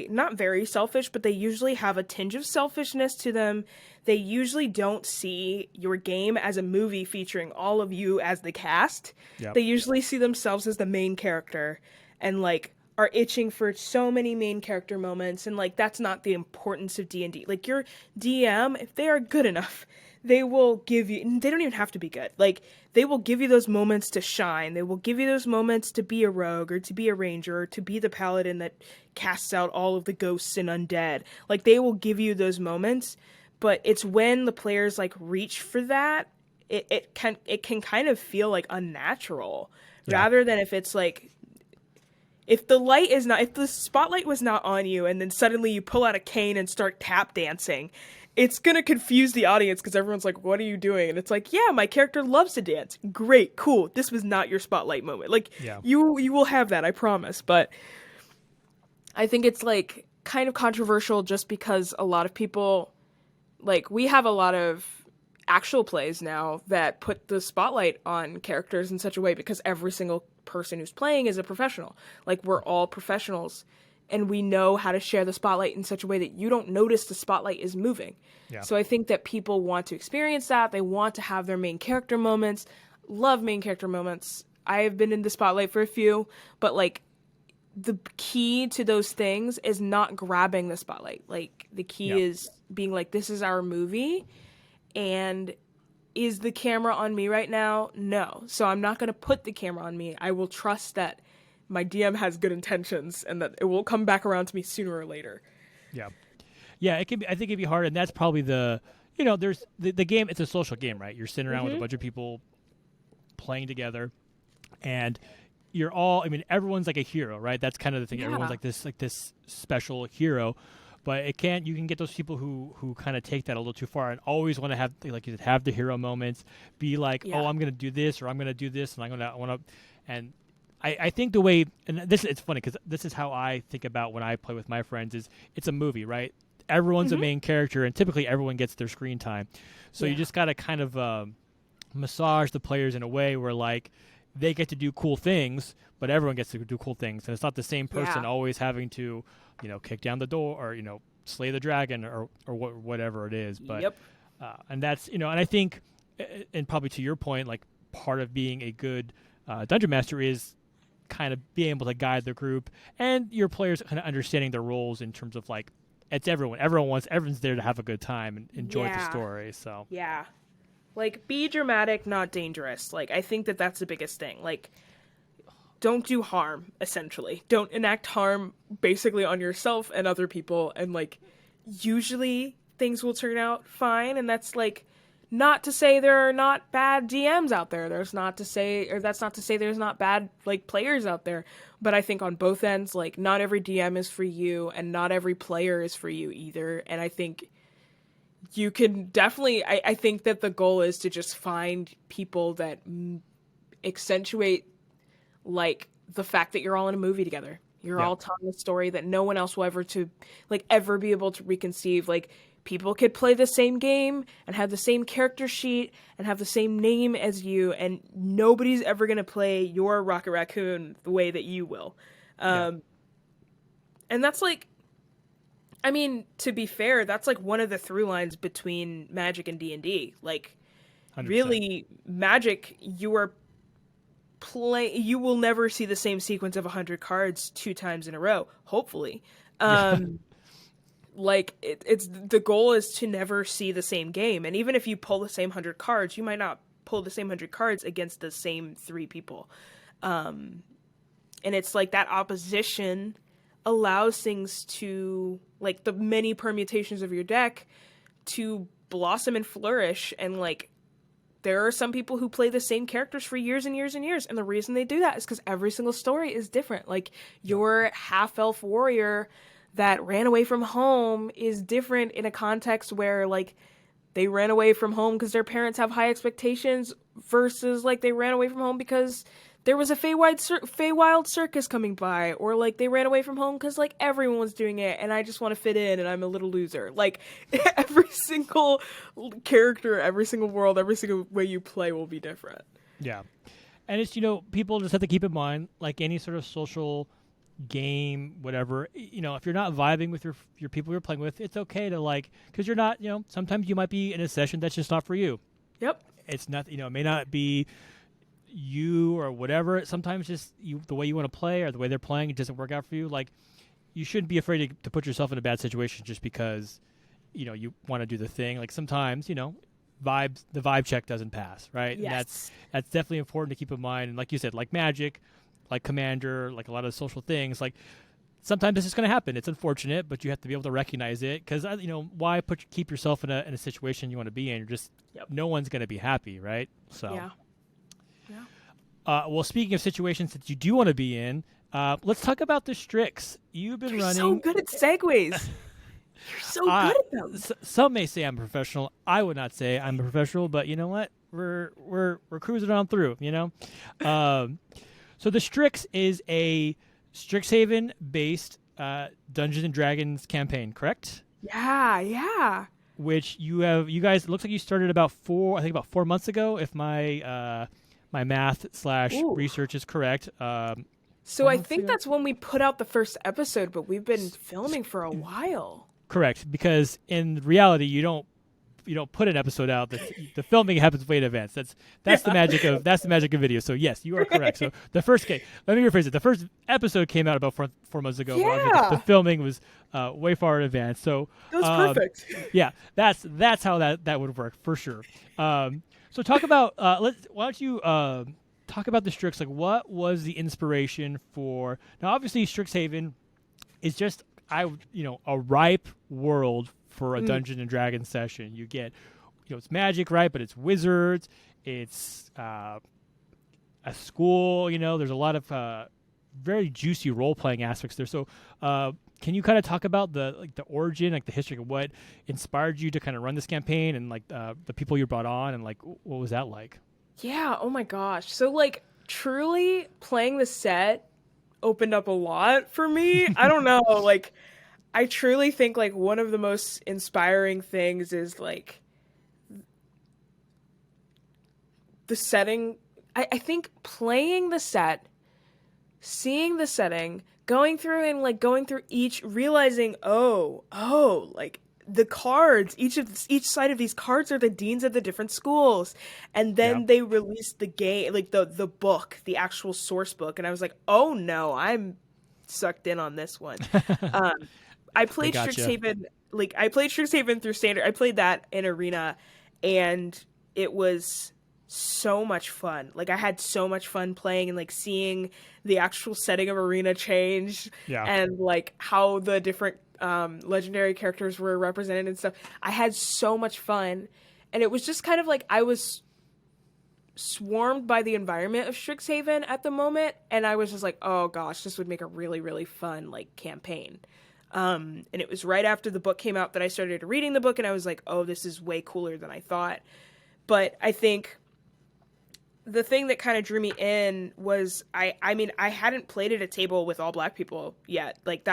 not very selfish, but they usually have a tinge of selfishness to them. They usually don't see your game as a movie featuring all of you as the cast. Yep. They usually see themselves as the main character, and like are itching for so many main character moments, and like that's not the importance of D&D. Like your DM, if they are good enough, they will give you, they don't even have to be good, like they will give you those moments to shine. They will give you those moments to be a rogue or to be a ranger or to be the paladin that casts out all of the ghosts and undead. Like they will give you those moments, but it's when the players like reach for that, it can kind of feel like unnatural, rather than if it's like, if the spotlight was not on you and then suddenly you pull out a cane and start tap dancing, it's going to confuse the audience because everyone's like, what are you doing? And it's like, yeah, my character loves to dance. Great, cool. This was not your spotlight moment. Like, you will have that, I promise. But I think it's like kind of controversial just because a lot of people, like, we have a lot of actual plays now that put the spotlight on characters in such a way because every single person who's playing is a professional. Like, we're all professionals, and we know how to share the spotlight in such a way that you don't notice the spotlight is moving. So I think that people want to experience that. They want to have their main character moments. Love main character moments. I have been in the spotlight for a few, but like the key to those things is not grabbing the spotlight. Like the key is being like, this is our movie, and is the camera on me right now? No. So I'm not going to put the camera on me. I will trust that my DM has good intentions and that it will come back around to me sooner or later. Yeah, it can be. I think it'd be hard, and that's probably there's the game. It's a social game, right? You're sitting around with a bunch of people playing together, and you're all. I mean, everyone's like a hero, right? That's kind of the thing. Yeah. Everyone's like this special hero, but you can get those people who kind of take that a little too far and always want to have, like you said, have the hero moments. Be like, oh, I'm gonna do this, or I'm gonna do this, and I want to, and. I think the way, and it's funny because this is how I think about when I play with my friends, is it's a movie, right? Everyone's a main character, and typically everyone gets their screen time. So you just got to kind of massage the players in a way where, like, they get to do cool things, but everyone gets to do cool things. And it's not the same person always having to, kick down the door or, slay the dragon or whatever it is. But, and that's, and I think, and probably to your point, like, part of being a good dungeon master is kind of being able to guide the group and your players kind of understanding their roles in terms of, like, it's everyone's there to have a good time and enjoy the story. So like, be dramatic, not dangerous. Like, I think that's the biggest thing. Like, don't do harm, essentially. Don't enact harm basically on yourself and other people, and, like, usually things will turn out fine. And that's, like, not to say there are not bad DMs out there. That's not to say there's not bad, like, players out there. But I think on both ends, like, not every DM is for you, and not every player is for you either. And I think you can definitely, I think that the goal is to just find people that accentuate, like, the fact that you're all in a movie together. You're all telling a story that no one else will ever be able to reconceive. Like, people could play the same game and have the same character sheet and have the same name as you, and nobody's ever going to play your Rocket Raccoon the way that you will. And that's, like, I mean, to be fair, that's, like, one of the through lines between Magic and D&D. Like, 100%. Really, Magic, you will never see the same sequence of 100 cards 2 times in a row, hopefully. Like, it's the goal is to never see the same game. And even if you pull the same 100 cards, you might not pull the same 100 cards against the same 3 people. And it's like that opposition allows things to, like, the many permutations of your deck to blossom and flourish. And, like, there are some people who play the same characters for years and years and years. And the reason they do that is because every single story is different. Like, your half-elf warrior that ran away from home is different in a context where, like, they ran away from home because their parents have high expectations versus, like, they ran away from home because there was a Feywild circus coming by, or, like, they ran away from home because, like, everyone was doing it and I just want to fit in and I'm a little loser. Like, every single character, every single world, every single way you play will be different. Yeah. And it's, people just have to keep in mind, like any sort of social game, whatever, if you're not vibing with your people you're playing with, it's okay to, like, because you're not, sometimes you might be in a session that's just not for you. Yep. It's not, it may not be you or whatever. Sometimes just the way you want to play or the way they're playing, it doesn't work out for you. Like, you shouldn't be afraid to put yourself in a bad situation just because, you want to do the thing. Like, sometimes, the vibe check doesn't pass, right? Yes. And that's definitely important to keep in mind. And like you said, like Magic, like Commander, like a lot of social things, like, sometimes it's just going to happen. It's unfortunate, but you have to be able to recognize it, because why keep yourself in a situation you want to be in? You're just no one's going to be happy, right? So well, speaking of situations that you do want to be in, let's talk about the Strix. You've been running. So good at segues. You're so good at them. Some may say I'm a professional. I would not say I'm a professional, but you know what? We're cruising on through. So the Strix is a Strixhaven-based Dungeons and Dragons campaign, correct? Yeah. Which you guys, it looks like you started about 4 months ago, if my my math / research is correct. So I think that's when we put out the first episode, but we've been filming for a while. Correct, because in reality, you don't put an episode out. The filming happens way in advance. That's the magic of video. So yes, you are correct. So let me rephrase it. The first episode came out about 4 months ago. Yeah. The filming was way far in advance. So that's perfect. Yeah, that's how that would work for sure. So talk about why don't you talk about the Strix? Like, what was the inspiration for? Now, obviously, Strixhaven is just a ripe world for a Dungeons and Dragons session. You get, it's magic, right? But it's wizards. It's a school. There's a lot of very juicy role playing aspects there. So, can you kind of talk about the origin, like the history of what inspired you to kind of run this campaign, and like the people you brought on, and like what was that like? Yeah. Oh my gosh. So like truly playing the set opened up a lot for me. I don't know. Like I truly think like one of the most inspiring things is like the setting. I think playing the set, seeing the setting, going through each, realizing, like the cards, each side of these cards are the deans of the different schools. And then they released the game, like the book, the actual source book. And I was like, oh no, I'm sucked in on this one. I played Strixhaven, through standard. I played that in Arena, and it was so much fun. Like I had so much fun playing and like seeing the actual setting of Arena change and like how the different legendary characters were represented and stuff. I had so much fun, and it was just kind of like I was swarmed by the environment of Strixhaven at the moment, and I was just like, oh gosh, this would make a really, really fun like campaign. And it was right after the book came out that I started reading the book, and I was like, oh, this is way cooler than I thought. But I think the thing that kind of drew me in was I mean, I hadn't played at a table with all Black people yet. Like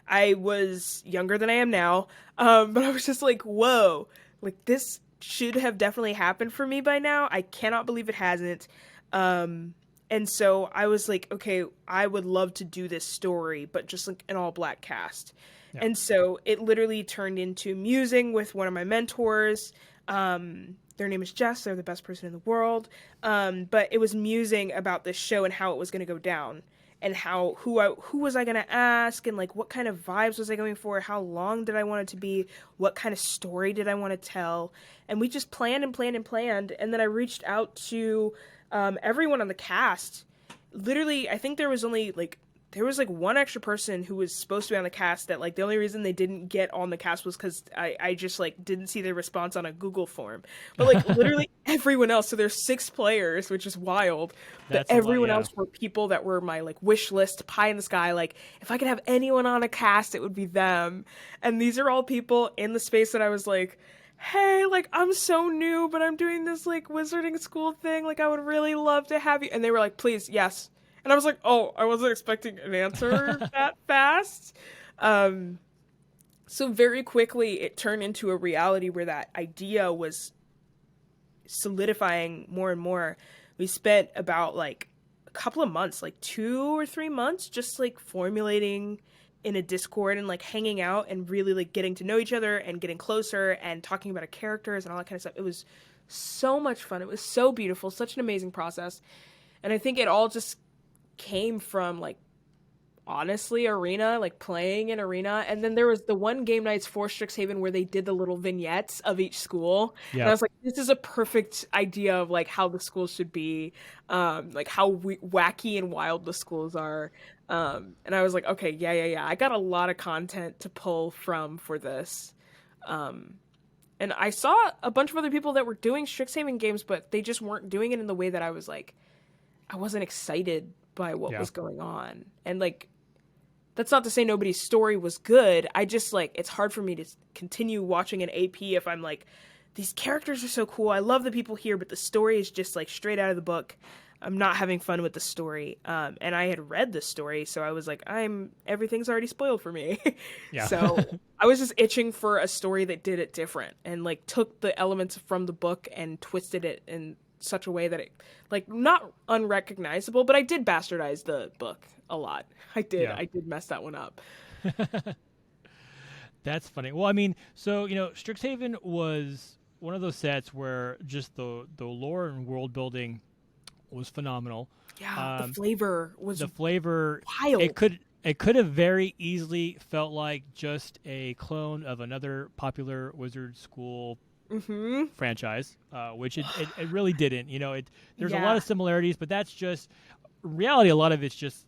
I was younger than I am now. But I was just like, whoa, like this should have definitely happened for me by now. I cannot believe it hasn't. And so I was like, okay, I would love to do this story, but just like an all Black cast. Yeah. And so it literally turned into musing with one of my mentors. Their name is Jess. They're the best person in the world. But it was musing about this show and how it was going to go down, and who was I going to ask, and like what kind of vibes was I going for? How long did I want it to be? What kind of story did I want to tell? And we just planned and planned and planned. And then I reached out to everyone on the cast. Literally, I think there was one extra person who was supposed to be on the cast that like the only reason they didn't get on the cast was because I just like didn't see their response on a Google form. But like literally everyone else, so there's 6 players, which is wild. But everyone else were people that were my like wish list, pie in the sky. Like if I could have anyone on a cast, it would be them. And these are all people in the space that I was like, hey, like I'm so new, but I'm doing this like wizarding school thing. Like I would really love to have you. And they were like, please, yes. And I was like, oh, I wasn't expecting an answer that fast. So very quickly, it turned into a reality where that idea was solidifying more and more. We spent about like a couple of months, like 2 or 3 months, just like formulating in a Discord and like hanging out and really like getting to know each other and getting closer and talking about our characters and all that kind of stuff. It was so much fun. It was so beautiful, such an amazing process. And I think it all just came from like honestly Arena, like playing in Arena. And then there was the one game nights for Strixhaven where they did the little vignettes of each school. And I was like, this is a perfect idea of like how the schools should be, like how wacky and wild the schools are. And I was like, okay, yeah, I got a lot of content to pull from for this. And I saw a bunch of other people that were doing Strixhaven games, but they just weren't doing it in the way that I was like, I wasn't excited by what was going on. And like, that's not to say nobody's story was good. I just like, it's hard for me to continue watching an AP if I'm like, these characters are so cool. I love the people here, but the story is just like straight out of the book. I'm not having fun with the story. And I had read the story, so I was like, everything's already spoiled for me. So I was just itching for a story that did it different and like took the elements from the book and twisted it in such a way that it like not unrecognizable, but I did bastardize the book a lot. I did mess that one up. That's funny. Well, I mean, so Strixhaven was one of those sets where just the lore and world building was phenomenal. The flavor was wild. It could have very easily felt like just a clone of another popular wizard school franchise, which it really didn't. There's a lot of similarities, but that's just reality. A lot of it's just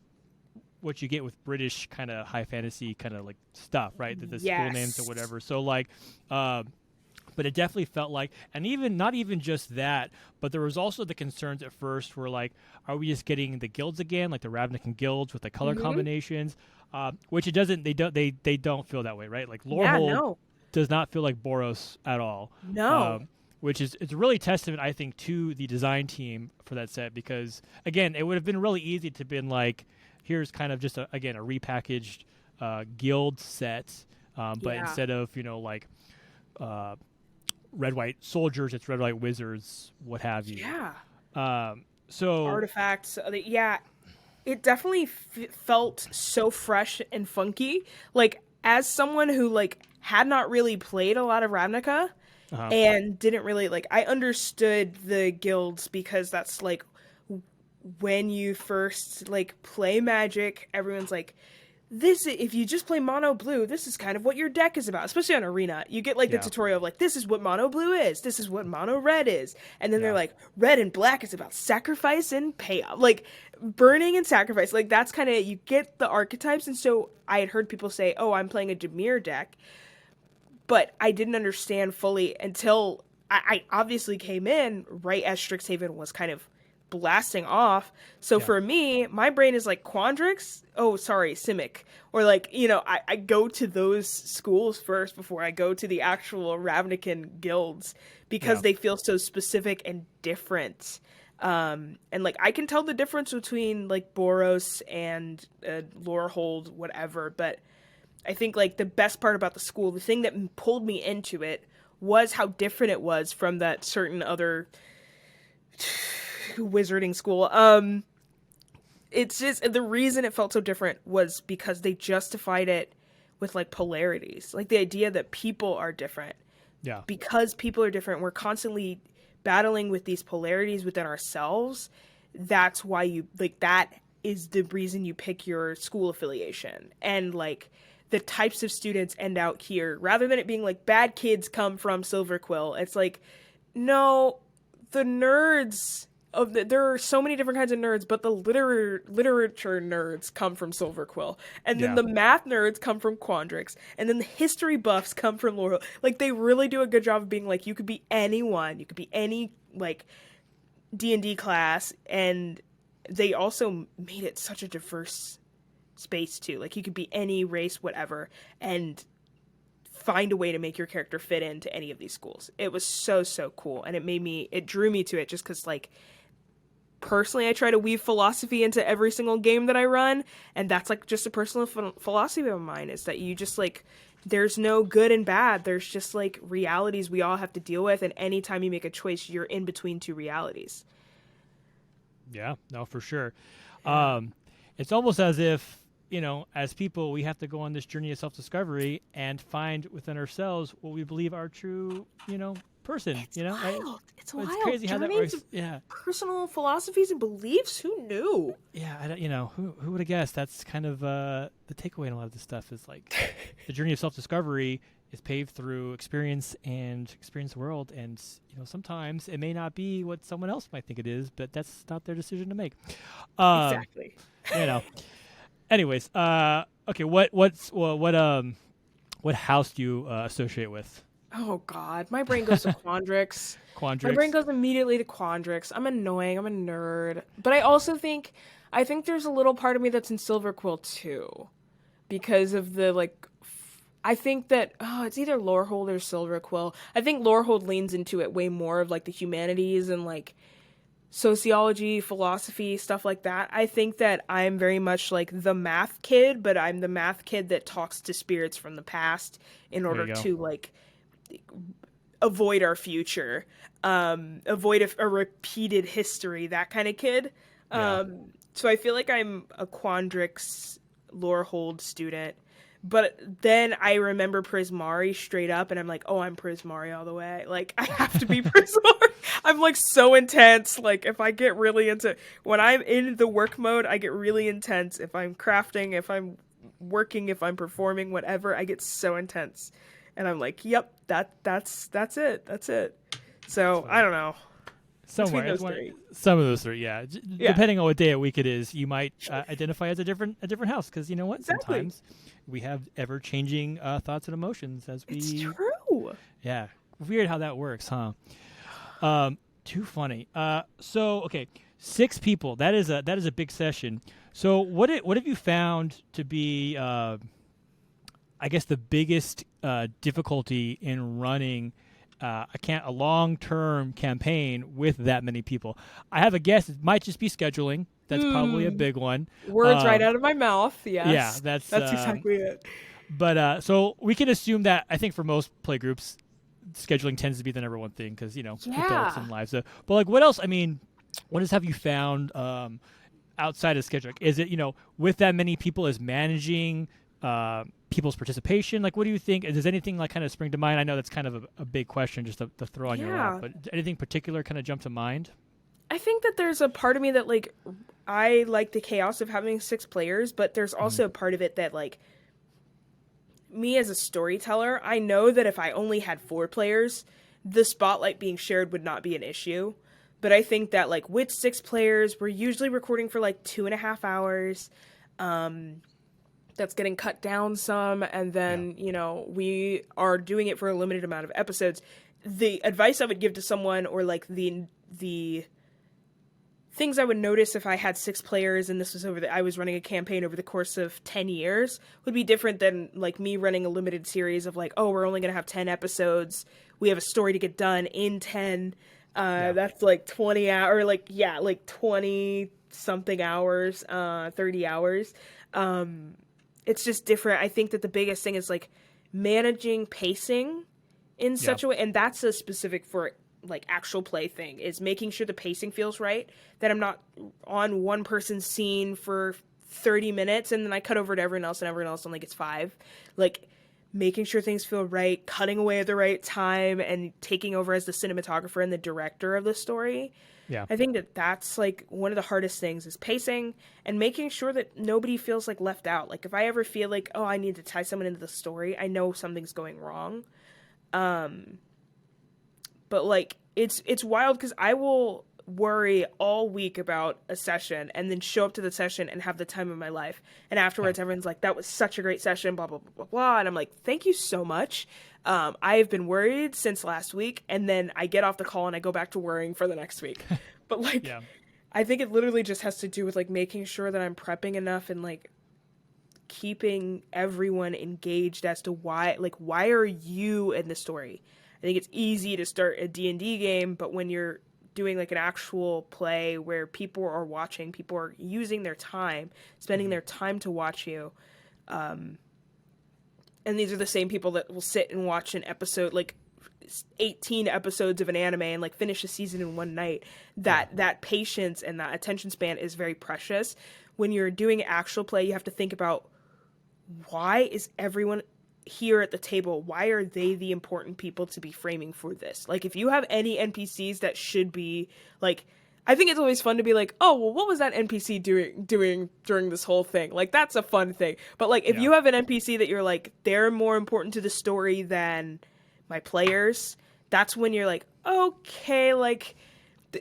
what you get with British kind of high fantasy kind of like stuff, right? The school names or Yes. whatever. So like, but it definitely felt like, and even not even just that, but there was also the concerns at first were like, are we just getting the guilds again, like the Ravnican guilds with the color combinations? Which it doesn't. They don't feel that way, right? Like Yeah, Lorehold no. does not feel like Boros at all. No. Which is it's really testament, I think, to the design team for that set because again, it would have been really easy to been like, here's kind of just a repackaged guild set, but Yeah. instead of like red white soldiers, it's red white wizards, what have you. Yeah. So Artifacts. Yeah, it definitely felt so fresh and funky. Like as someone who like had not really played a lot of Ravnica and didn't really like, I understood the guilds because that's like when you first like play Magic, everyone's like, this if you just play mono blue, this is kind of what your deck is about, especially on Arena. You get like the tutorial of like, this is what mono blue is, this is what mono red is, and then they're like, red and black is about sacrifice and payoff, like burning and sacrifice. Like that's kind of, you get the archetypes. And so I had heard people say, oh, I'm playing a Dimir deck, but I didn't understand fully until I obviously came in right as Strixhaven was kind of blasting off. So for me, my brain is like Quandrix. Oh, sorry, Simic. Or like, I go to those schools first before I go to the actual Ravnican guilds because they feel so specific and different. And like I can tell the difference between like Boros and Lorehold, whatever. But I think like the best part about the school, the thing that pulled me into it, was how different it was from that certain other wizarding school. It's just the reason it felt so different was because they justified it with like polarities, like the idea that people are different. Yeah. Because people are different, we're constantly battling with these polarities within ourselves. That's why you like, that is the reason you pick your school affiliation. And like the types of students end out here, rather than it being like bad kids come from Silverquill, it's like, no, the nerds there are so many different kinds of nerds, but the literature nerds come from Silverquill, and then the math nerds come from Quandrix, and then the history buffs come from Laurel. Like they really do a good job of being like, you could be anyone, you could be any like D&D class, and they also made it such a diverse space too. Like you could be any race, whatever, and find a way to make your character fit into any of these schools. It was so cool, and it drew me to it just because like personally I try to weave philosophy into every single game that I run, and that's like just a personal philosophy of mine, is that you just like, there's no good and bad, there's just like realities we all have to deal with, and anytime you make a choice, you're in between two realities. Yeah, no, for sure. It's almost as if, as people, we have to go on this journey of self-discovery and find within ourselves what we believe our true, person. It's wild. It's wild. It's crazy how that works. Yeah. Personal philosophies and beliefs. Who knew? Yeah, I don't, who would have guessed? That's kind of the takeaway in a lot of this stuff is like the journey of self-discovery is paved through experience and experience the world, and sometimes it may not be what someone else might think it is, but that's not their decision to make. Exactly. Anyways, okay, what house do you associate with? Oh God, my brain goes to Quandrix. My brain goes immediately to Quandrix. I'm annoying. I'm a nerd, but I think there's a little part of me that's in Silverquill too, because of the like. I think that it's either Lorehold or Silverquill. I think Lorehold leans into it way more of like the humanities and like sociology, philosophy, stuff like that. I think that I'm very much like the math kid, but I'm the math kid that talks to spirits from the past in order to like avoid our future, avoid a repeated history, that kind of kid. So I feel like I'm a Quandrix Lorehold student. But then I remember Prismari straight up, and I'm like, oh, I'm Prismari all the way. Like, I have to be Prismari. I'm, like, so intense. Like, if I get really into... When I'm in the work mode, I get really intense. If I'm crafting, if I'm working, if I'm performing, whatever, I get so intense. And I'm like, yep, that's it. That's it. So, I don't know. Somewhere. Between those three. Some of those three, yeah. Yeah. Depending on what day of week it is, you might identify as a different house. Because you know what? Exactly. Sometimes we have ever-changing thoughts and emotions as we. It's true. Yeah. Weird how that works, huh? Too funny. So okay, 6 people. That is a big session. So what have you found to be, I guess, the biggest difficulty in running a long-term campaign with that many people? I have a guess. It might just be scheduling. That's probably a big one. Words right out of my mouth. Yes. Yeah, that's exactly it. But so we can assume that I think for most play groups, scheduling tends to be the number one thing because adults and lives. So, but like, what else? I mean, what else have you found outside of scheduling? Is it with that many people, is managing people's participation? Like, what do you think? Does anything like kind of spring to mind? I know that's kind of a big question just to throw on your lap, but anything particular kind of jump to mind? I think that there's a part of me that like I like the chaos of having 6 players, but there's also a part of it that like me as a storyteller, I know that if I only had 4 players, the spotlight being shared would not be an issue. But I think that like with 6 players, we're usually recording for like 2.5 hours. That's getting cut down some, and then we are doing it for a limited amount of episodes. The advice I would give to someone, or like the things I would notice if I had 6 players and this was I was running a campaign over the course of 10 years, would be different than like me running a limited series of like, oh, we're only going to have 10 episodes. We have a story to get done in 10. That's like 20 hours, like 20 something hours, 30 hours. It's just different. I think that the biggest thing is like managing pacing in such a way. And that's a specific for like actual play thing, is making sure the pacing feels right, that I'm not on one person's scene for 30 minutes and then I cut over to everyone else and everyone else only gets 5. Like making sure things feel right, cutting away at the right time, and taking over as the cinematographer and the director of the story. Yeah. I think that that's like one of the hardest things, is pacing and making sure that nobody feels like left out. Like if I ever feel like, oh, I need to tie someone into the story, I know something's going wrong. But like it's wild because I will worry all week about a session and then show up to the session and have the time of my life. And afterwards, everyone's like, that was such a great session, blah, blah, blah, blah, blah. And I'm like, thank you so much. I've been worried since last week. And then I get off the call and I go back to worrying for the next week. But like, I think it literally just has to do with like making sure that I'm prepping enough and like keeping everyone engaged as to why are you in the story? I think it's easy to start a D&D game, but when you're doing like an actual play where people are watching, people are using their time, spending their time to watch you, and these are the same people that will sit and watch an episode, like 18 episodes of an anime and like finish a season in one night. That patience and that attention span is very precious. When you're doing actual play, you have to think about, why is everyone here at the table? Why are they the important people to be framing for this? Like, if you have any NPCs that should be like, I think it's always fun to be like, oh, well, what was that NPC doing during this whole thing? Like, that's a fun thing. But like, if you have an NPC that you're like, they're more important to the story than my players, that's when you're like, okay, like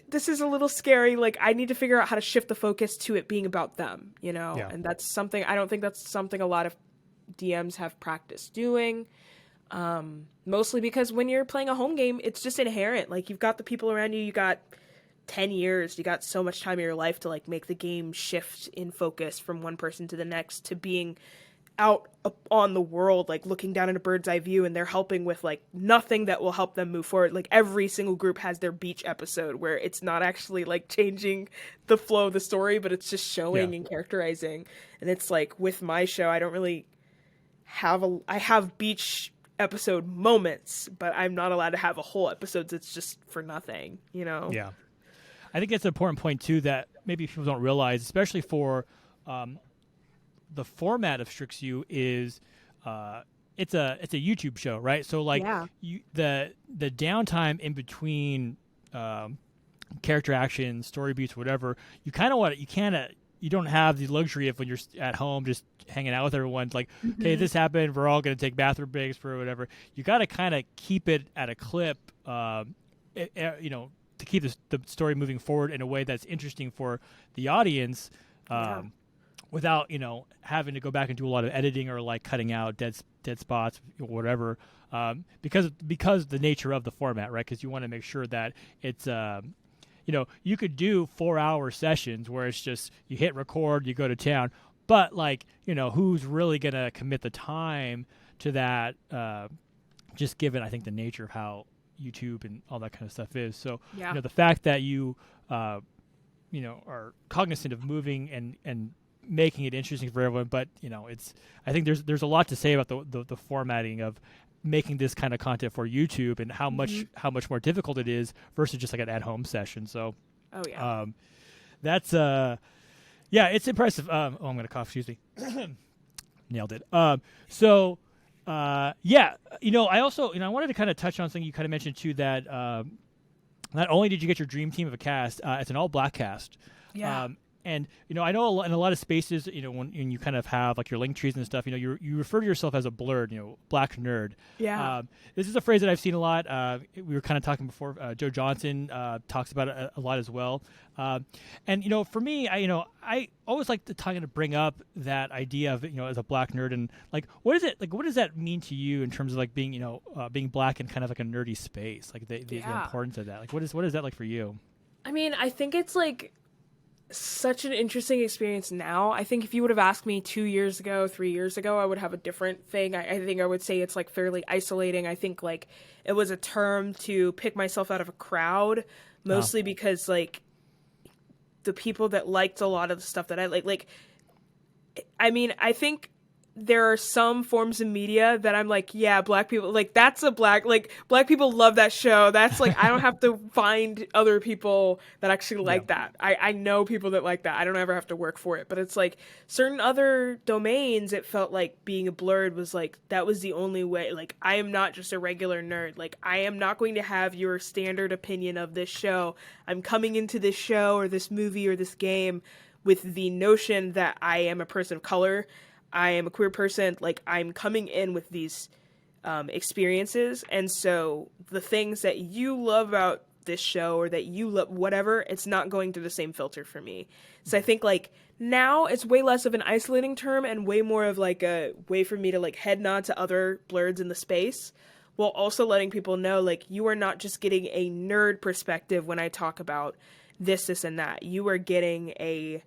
this is a little scary. Like, I need to figure out how to shift the focus to it being about them, And that's something, I don't think that's something a lot of DMs have practice doing, mostly because when you're playing a home game, it's just inherent. Like, you've got the people around you, you got 10 years, you got so much time in your life to like make the game shift in focus from one person to the next, to being out on the world, like looking down at a bird's eye view, and they're helping with like nothing that will help them move forward. Like, every single group has their beach episode where it's not actually like changing the flow of the story, but it's just showing and characterizing. And it's like, with my show, I don't really I have beach episode moments, but I'm not allowed to have a whole episode that's just for nothing, Yeah. I think it's an important point too that maybe people don't realize, especially for the format of Strix U is it's a YouTube show, right? So like the downtime in between character actions, story beats, whatever, you don't have the luxury of when you're at home just hanging out with everyone, like, okay, this happened, we're all going to take bathroom breaks for whatever. You got to kind of keep it at a clip, to to keep the story moving forward in a way that's interesting for the audience, without having to go back and do a lot of editing or like cutting out dead spots or whatever, because the nature of the format, right? Because you want to make sure that it's you could do 4-hour sessions where it's just you hit record, you go to town, but like who's really gonna commit the time to that? Just given, I think, the nature of how YouTube and all that kind of stuff is. So the fact that you are cognizant of moving and making it interesting for everyone, but I think there's a lot to say about the formatting of making this kind of content for YouTube and how much more difficult it is versus just like an at-home session. So that's it's impressive. I'm gonna cough, excuse me. Nailed it. I also I wanted to kind of touch on something you kind of mentioned too, that not only did you get your dream team of a cast, it's an all black cast. And I know in a lot of spaces, when you kind of have like your link trees and stuff, you refer to yourself as a blurred, black nerd. This is a phrase that I've seen a lot. We were kind of talking before. Joe Johnson talks about it a lot as well. And for me, I always like to kind of bring up that idea of as a black nerd, and like what is it like? What does that mean to you in terms of like being being black in kind of like a nerdy space? Like the importance of that. Like what is that like for you? I mean, I think it's like such an interesting experience now. I think if you would have asked me 2 years ago, 3 years ago, I would have a different thing. I think I would say it's like fairly isolating. I think like it was a term to pick myself out of a crowd, mostly because like the people that liked a lot of the stuff that I like, I mean, I think there are some forms of media that I'm like, yeah, black people, like that's black people love that show. That's like, I don't have to find other people that actually like that. I know people that like that. I don't ever have to work for it. But it's like certain other domains, it felt like being a blurred was like, that was the only way. Like, I am not just a regular nerd. Like, I am not going to have your standard opinion of this show. I'm coming into this show or this movie or this game with the notion that I am a person of color. I am a queer person, like I'm coming in with these experiences, and so the things that you love about this show or that you love whatever, it's not going through the same filter for me. So I think like now it's way less of an isolating term and way more of like a way for me to like head nod to other blurreds in the space, while also letting people know like you are not just getting a nerd perspective when I talk about this and that. You are getting a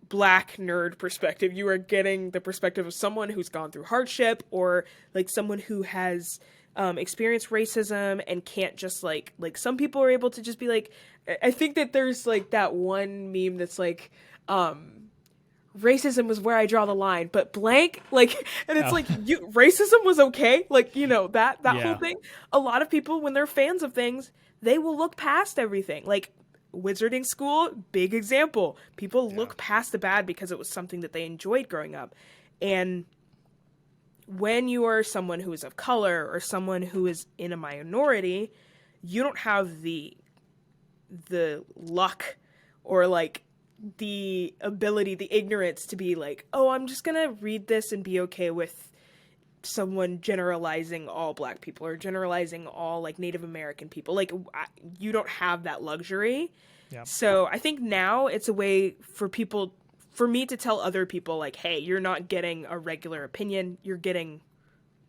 black nerd perspective. You are getting the perspective of someone who's gone through hardship, or like someone who has experienced racism and can't just like some people are able to just be like, I think that there's like that one meme that's like racism was where I draw the line, but blank, like, and it's like racism was okay, like that whole thing. A lot of people, when they're fans of things, they will look past everything. Like Wizarding School, big example. People look past the bad because it was something that they enjoyed growing up. And when you are someone who is of color or someone who is in a minority, you don't have the luck or like the ability, the ignorance to be like, oh, I'm just gonna read this and be okay with someone generalizing all black people or generalizing all like Native American people. Like you don't have that luxury. So I think now it's a way for me to tell other people like, hey, you're not getting a regular opinion, you're getting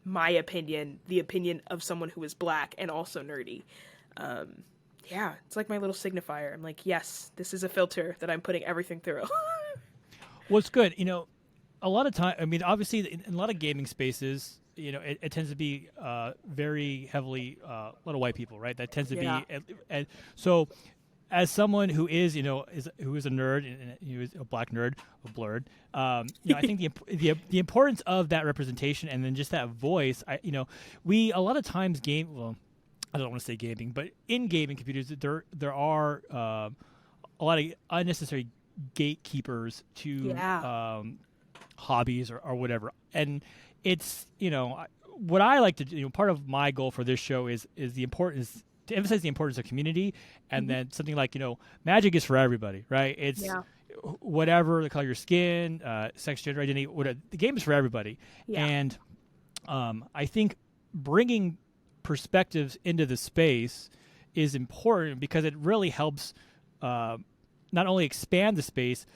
my opinion, the opinion of someone who is black and also nerdy. It's like my little signifier. I'm like, yes, this is a filter that I'm putting everything through. Well, it's good. A lot of time, I mean, obviously, in a lot of gaming spaces, it tends to be very heavily a lot of white people, right? That tends to be, and so as someone who is, who is a nerd and who is a black nerd, a blurred, I think the importance of that representation and then just that voice, we a lot of times I don't want to say gaming, but in gaming computers, there are a lot of unnecessary gatekeepers to hobbies or whatever. And it's, what I like to do, part of my goal for this show is the importance, to emphasize the importance of community, and then something like, magic is for everybody, right? It's whatever the color of your skin, sex, gender identity, whatever, the game is for everybody. And I think bringing perspectives into the space is important because it really helps not only expand the space,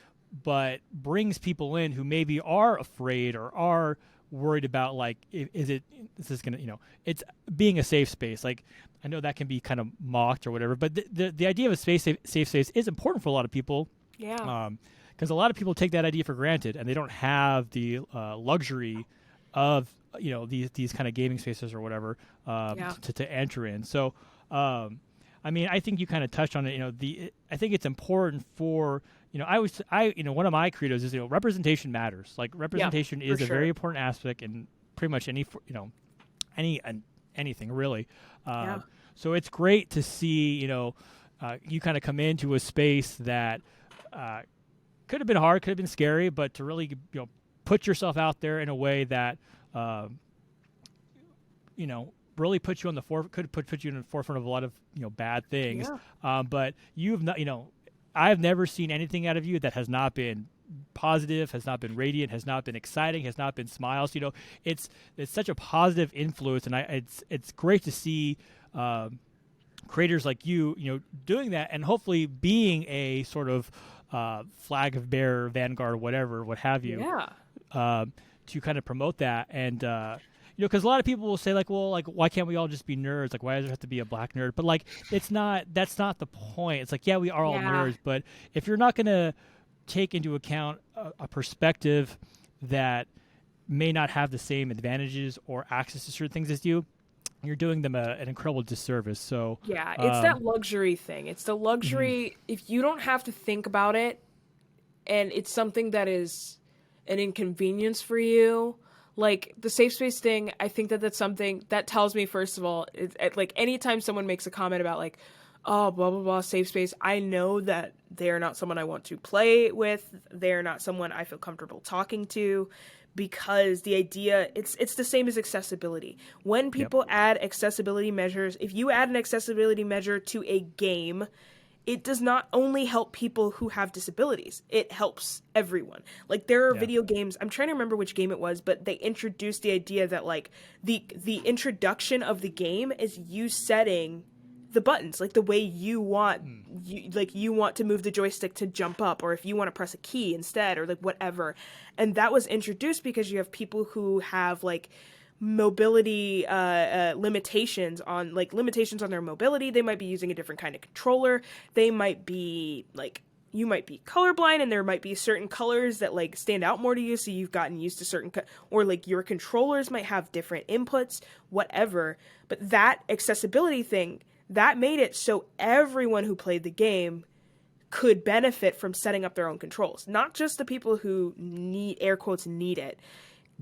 but brings people in who maybe are afraid or are worried about, like, is this gonna, it's being a safe space. Like, I know that can be kind of mocked or whatever, but the idea of a safe space is important for a lot of people. Yeah. Because a lot of people take that idea for granted, and they don't have the luxury of these kind of gaming spaces or whatever to enter in. So, I mean, I think you kind of touched on it. I think it's important for one of my credos is representation matters. Like, representation is a very important aspect in pretty much anything really. So it's great to see you kind of come into a space that could have been hard, could have been scary, but to really put yourself out there in a way that really put you on the put you in the forefront of a lot of bad things. But you've not I've never seen anything out of you that has not been positive, has not been radiant, has not been exciting, has not been smiles. It's such a positive influence, and it's great to see creators like you doing that, and hopefully being a sort of flag of bearer, vanguard, whatever, what have you, to kind of promote that. And because a lot of people will say, like, well, like, why can't we all just be nerds? Like, why does there have to be a black nerd? But, like, that's not the point. It's like, yeah, we are all nerds, but if you're not going to take into account a perspective that may not have the same advantages or access to certain things as you're doing them an incredible disservice. So yeah, it's that luxury thing. It's the luxury if you don't have to think about it, and it's something that is an inconvenience for you. Like, the safe space thing, I think that's something that tells me, first of all, like, anytime someone makes a comment about, like, oh, blah, blah, blah, safe space, I know that they're not someone I want to play with. They're not someone I feel comfortable talking to, because the idea, it's the same as accessibility. When people add accessibility measures, if you add an accessibility measure to a game, it does not only help people who have disabilities, it helps everyone. Like, there are video games, I'm trying to remember which game it was, but they introduced the idea that, like, the introduction of the game is you setting the buttons, like, the way you want, you want to move the joystick to jump up, or if you want to press a key instead, or, like, whatever. And that was introduced because you have people who have, like, mobility limitations on their mobility. They might be using a different kind of controller. They might be, like, you might be colorblind, and there might be certain colors that, like, stand out more to you, so you've gotten used to certain or, like, your controllers might have different inputs, whatever. But that accessibility thing, that made it so everyone who played the game could benefit from setting up their own controls. Not just the people who need it.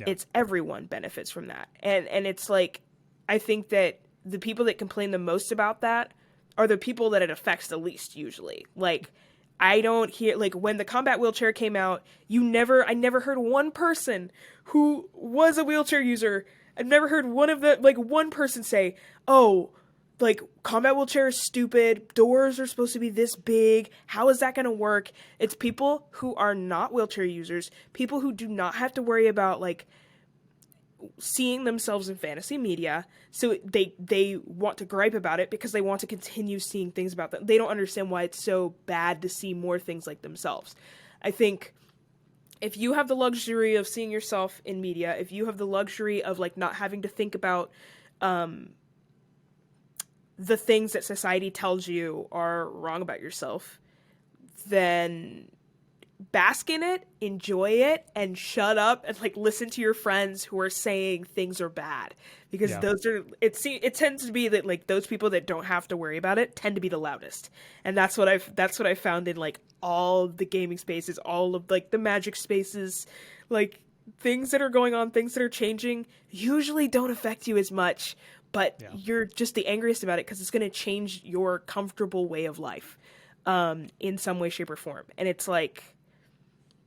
It's everyone benefits from that. And it's like, I think that the people that complain the most about that are the people that it affects the least, usually. Like, I don't hear, like, when the combat wheelchair came out, I never heard one person who was a wheelchair user. I've never heard one person say, oh, like, combat wheelchair is stupid, doors are supposed to be this big, how is that going to work? It's people who are not wheelchair users, people who do not have to worry about, like, seeing themselves in fantasy media, so they want to gripe about it because they want to continue seeing things about them. They don't understand why it's so bad to see more things like themselves. I think if you have the luxury of seeing yourself in media, if you have the luxury of, like, not having to think about the things that society tells you are wrong about yourself, then bask in it, enjoy it, and shut up and, like, listen to your friends who are saying things are bad, because those are, it tends to be that, like, those people that don't have to worry about it tend to be the loudest. And that's what I found in, like, all the gaming spaces, all of, like, the Magic spaces, like, things that are going on, things that are changing usually don't affect you as much, but you're just the angriest about it because it's going to change your comfortable way of life in some way, shape, or form. And it's like,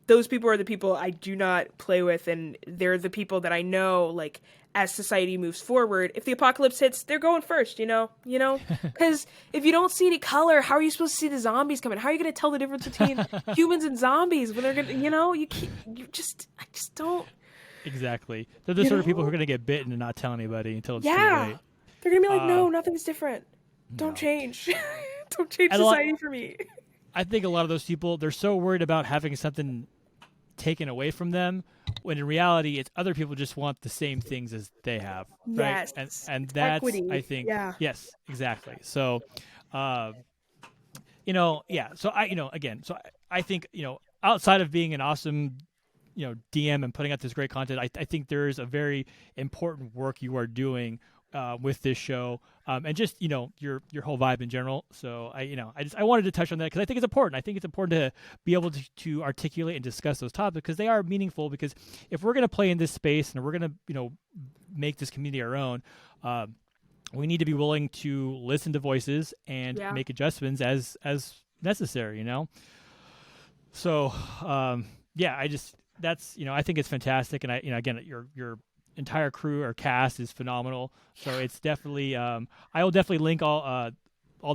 those people are the people I do not play with, and they're the people that I know, like, as society moves forward, if the apocalypse hits, they're going first, because if you don't see any color, how are you supposed to see the zombies coming? How are you going to tell the difference between humans and zombies when they're going to, I just don't. Exactly. They're the sort of people who are going to get bitten and not tell anybody until it's too late. They're going to be like, no, nothing's different. Don't change. Don't change And society for me. I think a lot of those people, they're so worried about having something taken away from them, when in reality, it's other people just want the same things as they have, right? Yes. And It's that's, I equity. think, Yeah. yes, exactly. So, uh, yeah. So again, so I think, outside of being an awesome, DM and putting out this great content, I think there is a very important work you are doing with this show, and just your whole vibe in general. So I wanted to touch on that because I think it's important. I think it's important to be able to articulate and discuss those topics because they are meaningful. Because if we're going to play in this space and we're going to make this community our own, we need to be willing to listen to voices and make adjustments as necessary. So yeah, I think it's fantastic, and again, your entire crew or cast is phenomenal. So it's definitely I will definitely link all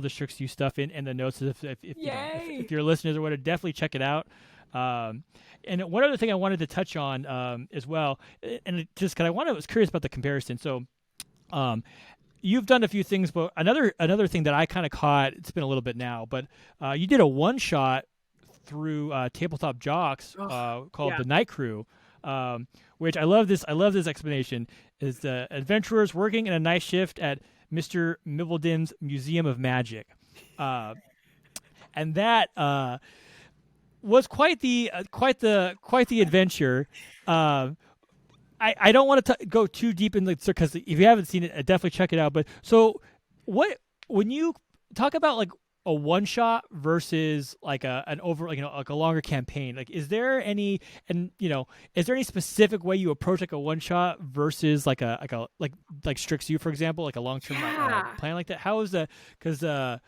the Strix U stuff in the notes if you're listeners or whatever, definitely check it out. And one other thing I wanted to touch on as well, and just because I was curious about the comparison. So you've done a few things, but another thing that I kind of caught, it's been a little bit now, but you did a one shot through Tabletop Jocks called The Night Crew, which I love this explanation. Is the adventurers working in a night shift at Mr. Mivaldin's Museum of Magic, and that was quite the adventure. I don't want to go too deep in because if you haven't seen it, definitely check it out. But so when you talk about like a one shot versus like an over like a longer campaign, like is there any specific way you approach like a one shot versus like Strix U, for example, like a long term plan like that? How is that? Because the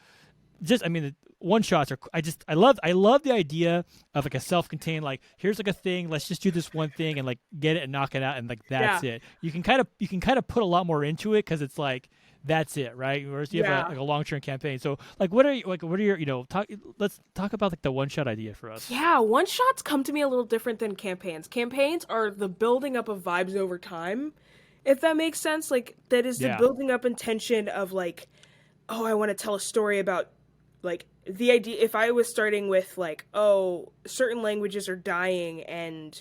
one shots are I love the idea of like a self-contained, like here's like a thing, let's just do this one thing and like get it and knock it out and like that's it. You can kind of put a lot more into it because it's like that's it, right? Whereas you have a long-term campaign. So like what are your let's talk about like the one-shot idea for us. Yeah, one-shots come to me a little different than campaigns. Campaigns are the building up of vibes over time, if that makes sense. Like that is the building up intention of like, oh, I want to tell a story about like the idea. If I was starting with like, oh, certain languages are dying and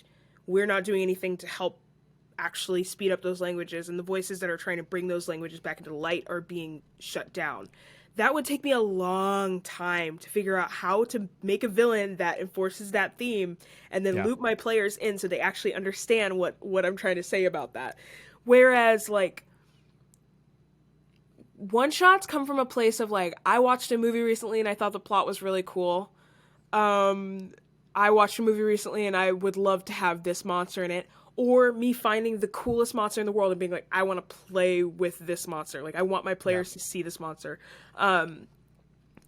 we're not doing anything to help actually speed up those languages, and the voices that are trying to bring those languages back into light are being shut down, that would take me a long time to figure out how to make a villain that enforces that theme and then loop my players in so they actually understand what I'm trying to say about that. Whereas like one shots come from a place of like, I watched a movie recently and I thought the plot was really cool. I watched a movie recently and I would love to have this monster in it. Or me finding the coolest monster in the world and being like, I want to play with this monster. Like, I want my players to see this monster.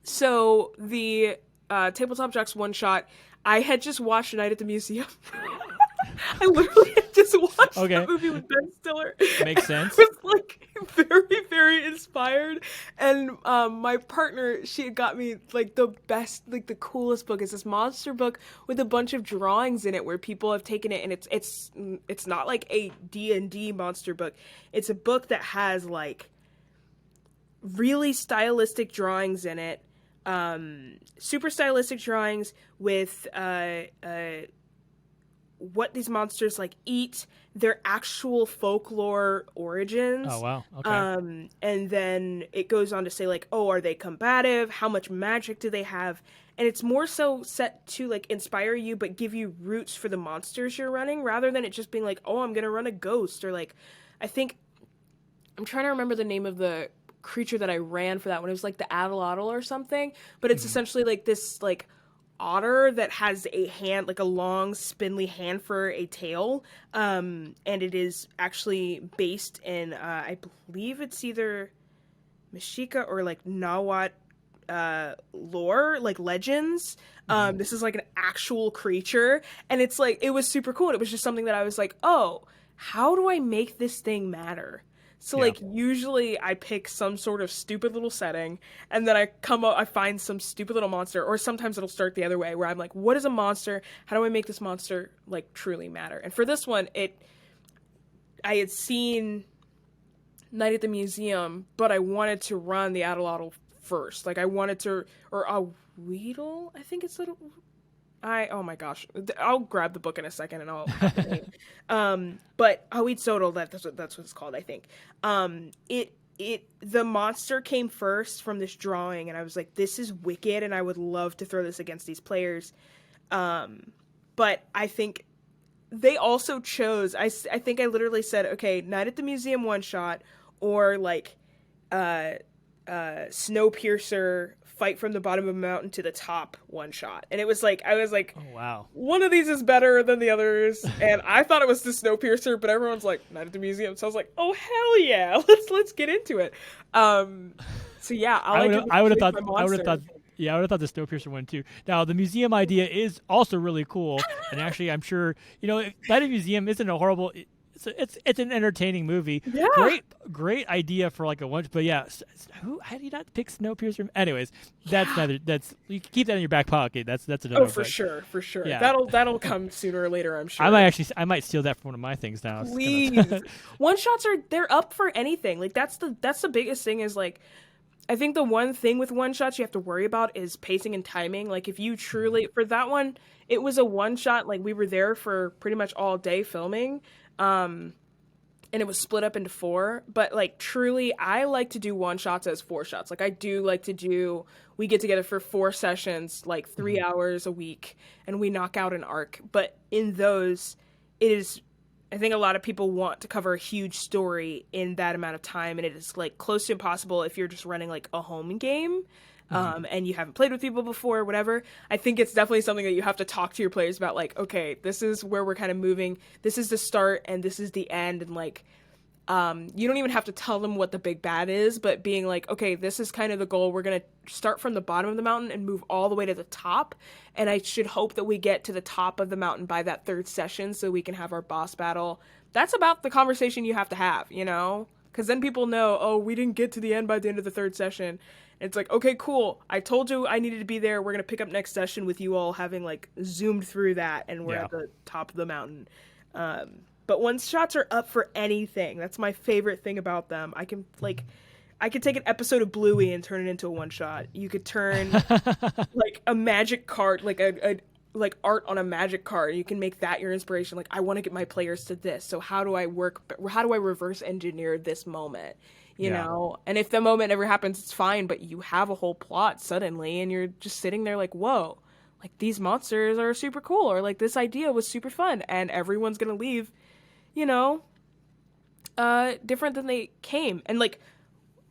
So the Tabletop Jocks one-shot, I had just watched Night at the Museum. I literally had just watched that movie with Ben Stiller. Makes sense. I was like very, very inspired. And my partner, she had got me like the best, like the coolest book. It's this monster book with a bunch of drawings in it where people have taken it, and it's not like a D&D monster book. It's a book that has like really stylistic drawings in it. Super stylistic drawings with what these monsters like eat, their actual folklore origins. Oh wow. Okay. And then it goes on to say like, oh, are they combative? How much magic do they have? And it's more so set to like inspire you but give you roots for the monsters you're running, rather than it just being like, oh, I'm gonna run a ghost, or like I'm trying to remember the name of the creature that I ran for that one. It was like the Addle or something, but it's essentially like this like otter that has a hand, like a long spindly hand for a tail, and it is actually based in I believe it's either Mexica or like Nahuatl lore, like legends. This is like an actual creature, and it's like, it was super cool. It was just something that I was like, oh, how do I make this thing matter? So like usually I pick some sort of stupid little setting, and then I find some stupid little monster, or sometimes it'll start the other way where I'm like, what is a monster? How do I make this monster like truly matter? And for this one, I had seen Night at the Museum, but I wanted to run the Addle first. Like I wanted to, or a Weedle, I think it's little. Oh my gosh, I'll grab the book in a second and I'll have the name. But Howitzodal, that's what it's called, I think. The monster came first from this drawing, and I was like, this is wicked, and I would love to throw this against these players. But I think they also chose, I think I literally said, okay, Night at the Museum one shot, or like Snowpiercer fight from the bottom of a mountain to the top one shot. And it was like, I was like, oh wow, one of these is better than the others. And I thought it was the Snowpiercer, but everyone's like, Night at the Museum. So I was like, oh hell yeah, let's get into it. So yeah, I would have thought the Snowpiercer one too. Now the museum idea is also really cool, and actually I'm sure Night at the Museum isn't a horrible. It's an entertaining movie. Yeah. Great idea for like a one. But yeah, how do you not pick Snowpiercer? Anyways, that's you can keep that in your back pocket. That's another. Oh, for sure. Yeah. That'll come sooner or later, I'm sure. I might steal that from one of my things now. Please. One shots they're up for anything. Like that's the biggest thing is like, I think the one thing with one shots you have to worry about is pacing and timing. Like if you truly, for that one, it was a one shot. Like we were there for pretty much all day filming. And it was split up into 4, but like truly I like to do one shots as 4 shots. Like I do like to we get together for 4 sessions, like 3 hours a week, and we knock out an arc. But in those, I think a lot of people want to cover a huge story in that amount of time, and it is like close to impossible if you're just running like a home game. And you haven't played with people before, whatever. I think it's definitely something that you have to talk to your players about, like, okay, this is where we're kind of moving. This is the start and this is the end. And like, you don't even have to tell them what the big bad is, but being like, okay, this is kind of the goal. We're going to start from the bottom of the mountain and move all the way to the top. And I should hope that we get to the top of the mountain by that 3rd session so we can have our boss battle. That's about the conversation you have to have, because then people know, oh, we didn't get to the end by the end of the 3rd session. It's like, okay, cool. I told you I needed to be there. We're going to pick up next session with you all having like zoomed through that, and we're at the top of the mountain. But one shots are up for anything. That's my favorite thing about them. I can take an episode of Bluey and turn it into a one shot. You could turn like a magic card, like like art on a magic card. You can make that your inspiration. Like, I want to get my players to this. So how do I reverse engineer this moment? You know, and if the moment never happens, it's fine, but you have a whole plot suddenly and you're just sitting there like, whoa, like these monsters are super cool, or like this idea was super fun, and everyone's gonna leave, different than they came. And like,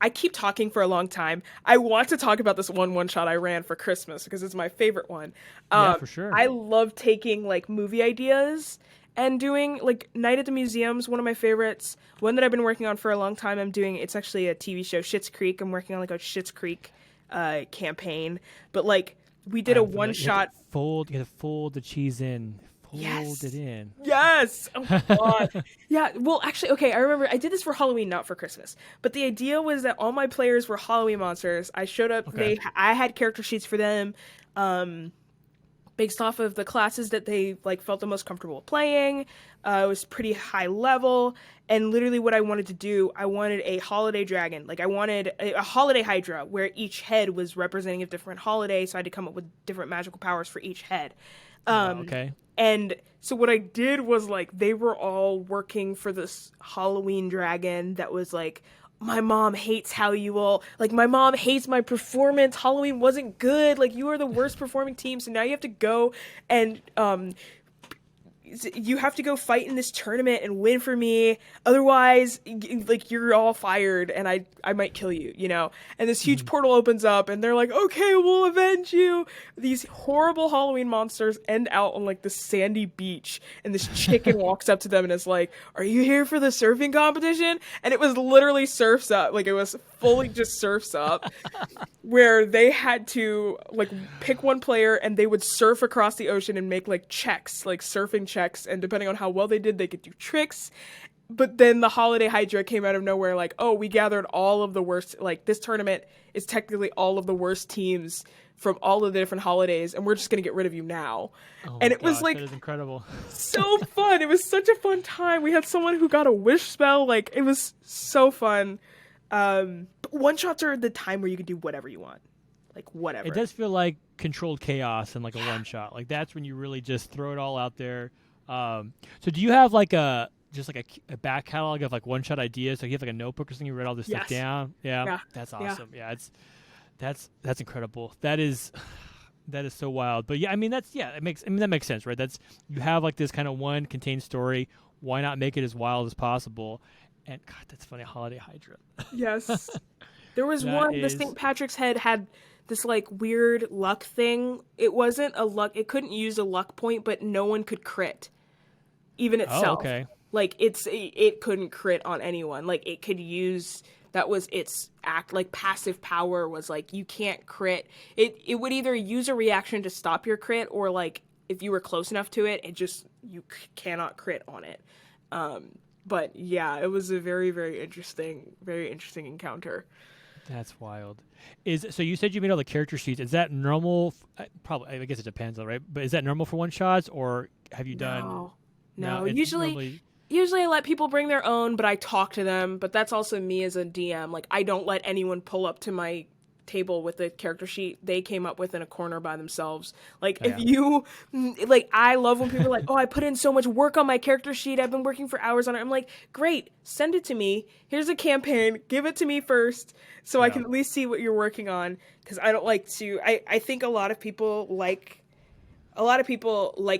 I keep talking for a long time. I want to talk about this one shot I ran for Christmas because it's my favorite one. For sure. I love taking like movie ideas and doing like Night at the Museum's one of my favorites. One that I've been working on for a long time. It's actually a TV show, Schitt's Creek. I'm working on like a Schitt's Creek campaign. But like we did a one shot. You gotta fold the cheese in. Fold it in. Yes. Oh my God. Yeah. Well, actually, okay. I remember I did this for Halloween, not for Christmas. But the idea was that all my players were Halloween monsters. I showed up. Okay. I had character sheets for them. Based off of the classes that they like felt the most comfortable playing. It was pretty high level, and literally what I wanted to do, I wanted a holiday dragon. Like I wanted a holiday hydra where each head was representing a different holiday, so I had to come up with different magical powers for each head. Okay. And so what I did was like they were all working for this Halloween dragon that was like, my mom hates how you all, like, my mom hates my performance. Halloween wasn't good. Like, you are the worst performing team. So now you have to go and, you have to go fight in this tournament and win for me. Otherwise, like, you're all fired and I might kill you, And this huge portal opens up and they're like, okay, we'll avenge you. These horrible Halloween monsters end out on like the sandy beach, and this chicken walks up to them and is like, are you here for the surfing competition? And it was literally Surf's Up. Like, it was fully just Surf's Up, where they had to like pick one player and they would surf across the ocean and make like checks, like surfing checks, and depending on how well they did, they could do tricks. But then the Holiday Hydra came out of nowhere, like, oh, we gathered all of the worst, like, this tournament is technically all of the worst teams from all of the different holidays, and we're just gonna get rid of you now. And it was like, that is incredible. So fun. It was such a fun time. We had someone who got a wish spell. Like, it was so fun. But one shots are the time where you can do whatever you want, like whatever. It does feel like controlled chaos and like a one shot. Like that's when you really just throw it all out there. So do you have like a back catalog of like one shot ideas? So you have like a notebook or something, you write all this stuff down. Yeah, that's awesome. Yeah, that's incredible. That is so wild. But yeah, I mean that makes sense, right? That's you have like this kind of one contained story. Why not make it as wild as possible? And God, that's funny. Holiday Hydra. Yes. There was the St. Patrick's head had this like weird luck thing. It wasn't a luck. It couldn't use a luck point, but no one could crit, even itself. Oh, okay. Like it couldn't crit on anyone. Like it could use, that was its like passive power was like you can't crit. It would either use a reaction to stop your crit, or like if you were close enough to it, you cannot crit on it. But yeah, it was a very, very interesting encounter. That's wild. So you said you made all the character sheets. Is that normal? Probably. I guess it depends, though, right? But is that normal for one shots, or have you done? No. Usually I let people bring their own, but I talk to them. But that's also me as a DM. Like I don't let anyone pull up to my table with the character sheet they came up with in a corner by themselves. Like if you like, I love when people are like, oh, I put in so much work on my character sheet, I've been working for hours on it. I'm like, great, send it to me. Here's a campaign, give it to me first so I can at least see what you're working on, because I don't like to I think a lot of people like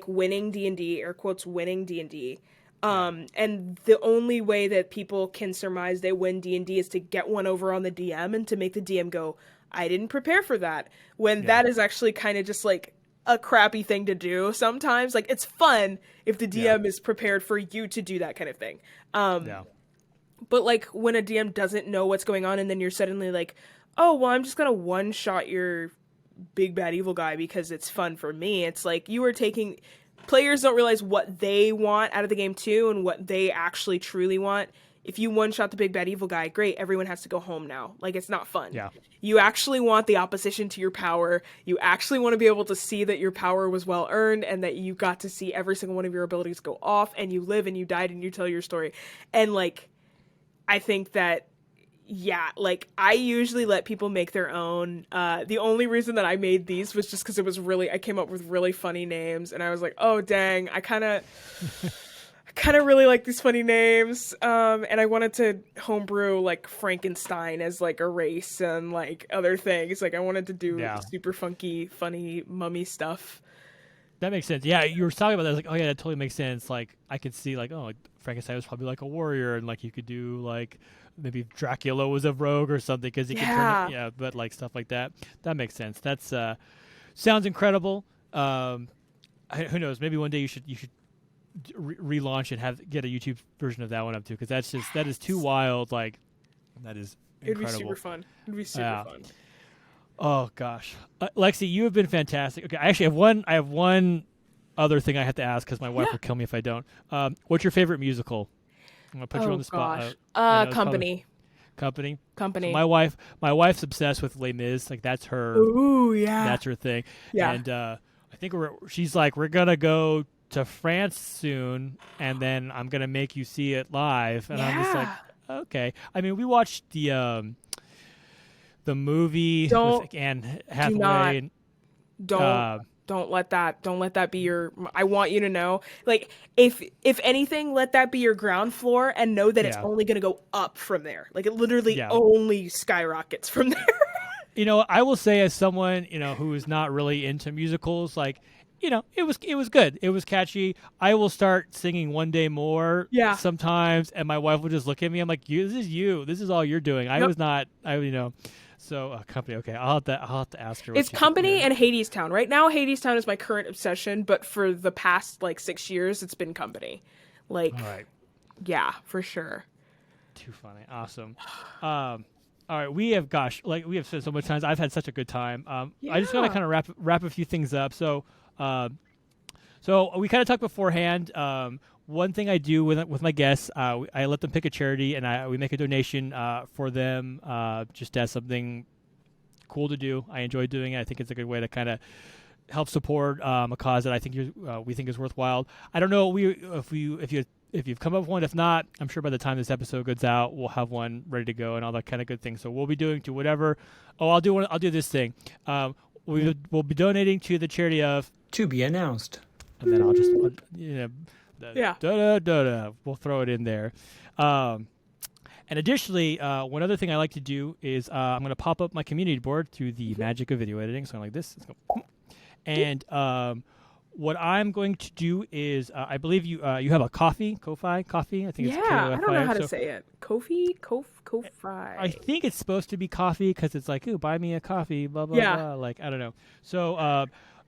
winning D&D, air quotes winning D&D. And the only way that people can surmise they win D&D is to get one over on the DM and to make the DM go, I didn't prepare for that. When that is actually kind of just like a crappy thing to do sometimes. Like it's fun if the DM is prepared for you to do that kind of thing. But like when a DM doesn't know what's going on and then you're suddenly like, oh, well, I'm just going to one shot your big bad evil guy because it's fun for me. It's like you are taking... Players don't realize what they want out of the game too, and what they actually truly want. If you one-shot the big bad evil guy, great, everyone has to go home now. Like, it's not fun. Yeah. You actually want the opposition to your power. You actually want to be able to see that your power was well-earned and that you got to see every single one of your abilities go off, and you live and you died and you tell your story. And, like, I think that, yeah, like, I usually let people make their own. The only reason that I made these was just because I came up with really funny names, and I was like, oh, dang, I kind of really like these funny names, and I wanted to homebrew, like, Frankenstein as, like, a race and, like, other things. Like, I wanted to do super funky, funny mummy stuff. That makes sense. Yeah, you were talking about that. I was like, oh, yeah, that totally makes sense. Like, I could see, like, oh, Frankenstein was probably, like, a warrior, and, like, you could do, like... Maybe Dracula was a rogue or something because he could turn it, but like stuff like that. That makes sense. That's sounds incredible. Who knows? Maybe one day you should relaunch and get a YouTube version of that one up too, because that is too wild. Like that is incredible. It'd be super fun. Fun. Oh gosh, Lexi, you have been fantastic. Okay, I actually have one other thing I have to ask because my wife will kill me if I don't. What's your favorite musical? I'm gonna put you on the spot. Company. Company. So my wife's obsessed with Les Mis. Like that's her. Ooh, yeah. That's her thing. Yeah. And I think she's like, we're gonna go to France soon, and then I'm gonna make you see it live. And I'm just like, okay. I mean, we watched the movie with Anne Hathaway. Don't let that be your... I want you to know, like, if anything, let that be your ground floor and know that it's only going to go up from there. Like, it literally only skyrockets from there. You know, I will say as someone, who is not really into musicals, like, it was good. It was catchy. I will start singing One Day More sometimes, and my wife will just look at me. I'm like, this is you. This is all you're doing. I was not, So Company, okay. I'll have to ask her. It's Company and Hadestown. Right now, Hadestown is my current obsession, but for the past like 6 years, it's been Company. Like, all right. Yeah, for sure. Too funny, awesome. All right, we have said so much times. I've had such a good time. I just gotta kind of wrap a few things up. So we kind of talked beforehand. One thing I do with my guests, I let them pick a charity, and we make a donation for them, just as something cool to do. I enjoy doing it. I think it's a good way to kind of help support a cause that I think we think is worthwhile. I don't know if you if you've come up with one. If not, I'm sure by the time this episode goes out, we'll have one ready to go and all that kind of good thing. So we'll be doing to whatever. Oh, I'll do this thing. We'll be donating to the charity of To be announced. And then I'll just we'll throw it in there. And additionally, one other thing I like to do is I'm going to pop up my community board through the magic of video editing. So I'm like this. And what I'm going to do is I believe you have a Ko-fi. I think it's I don't know how to say it. Ko-fi. I think it's supposed to be coffee because it's like, ooh, buy me a coffee, blah blah blah. Like I don't know. So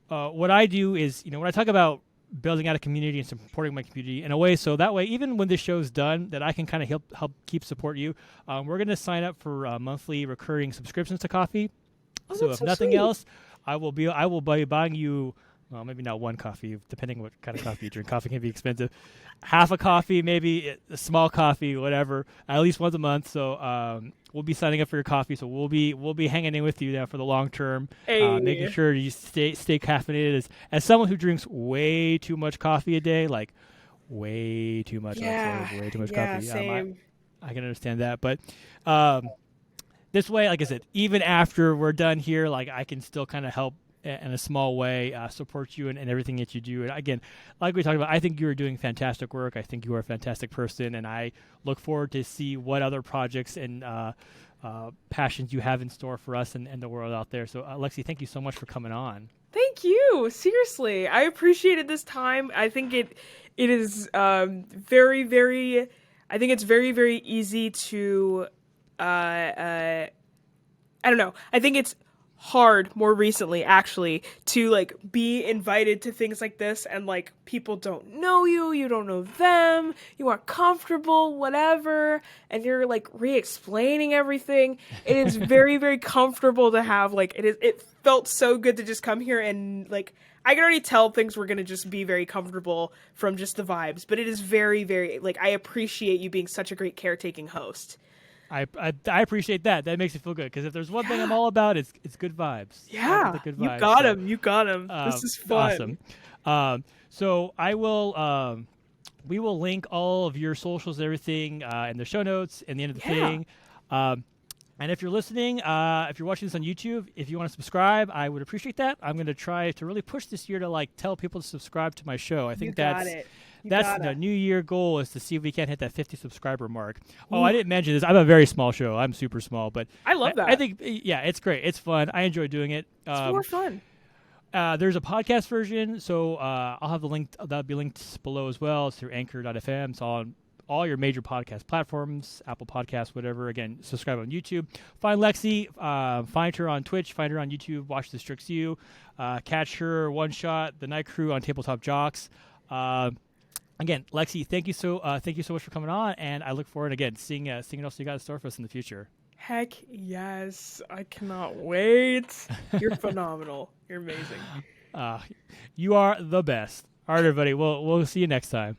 what I do is, when I talk about building out a community and supporting my community in a way, so that way, even when this show's done, that I can kind of help keep support you. We're going to sign up for monthly recurring subscriptions to coffee. So if nothing else, I will be buying you. Well, maybe not one coffee, depending what kind of coffee you drink. Coffee can be expensive. Half a coffee, maybe a small coffee, whatever, at least once a month. So we'll be signing up for your coffee. So we'll be hanging in with you now for the long term, making sure you stay caffeinated. As someone who drinks way too much coffee a day, like way too much, way too much coffee. Same. I can understand that, but this way, like I said, even after we're done here, like I can still kind of help in a small way, support you in everything that you do. And again, like we talked about, I think you are doing fantastic work. I think you are a fantastic person, and I look forward to see what other projects and passions you have in store for us and the world out there. So, Lexi, thank you so much for coming on. Thank you. Seriously, I appreciated this time. I think it is very, very. I think it's very, very easy to. I don't know. I think it's hard more recently actually to like be invited to things like this, and like people don't know you don't know them, you aren't comfortable, whatever, and you're like re-explaining everything. It is very, very comfortable to have like it felt so good to just come here, and like I can already tell things were going to just be very comfortable from just the vibes, but it is very, very like I appreciate you being such a great caretaking host. I appreciate that. That makes me feel good, because if there's one thing I'm all about, it's good vibes. Yeah, good vibes. You got him. This is fun. Awesome. So I will. We will link all of your socials and everything in the show notes in the end of the thing. And if you're listening, if you're watching this on YouTube, if you want to subscribe, I would appreciate that. I'm going to try to really push this year to like tell people to subscribe to my show. I think that's the New Year goal, is to see if we can hit that 50 subscriber mark. Oh, I didn't mention this. I'm a very small show. I'm super small, but I love that. I think, it's great. It's fun. I enjoy doing it. It's more fun. There's a podcast version, so I'll have the link. That'll be linked below as well. It's through Anchor.fm. It's on all your major podcast platforms, Apple Podcasts, whatever. Again, subscribe on YouTube. Find Lexi. Find her on Twitch. Find her on YouTube. Watch the Strix U. Catch her one shot. The Night Crew on Tabletop Jocks. Again, Lexi, thank you so much for coming on, and I look forward again seeing what else you got in store for us in the future. Heck yes, I cannot wait. You're phenomenal. You're amazing. You are the best. All right, everybody. We'll see you next time.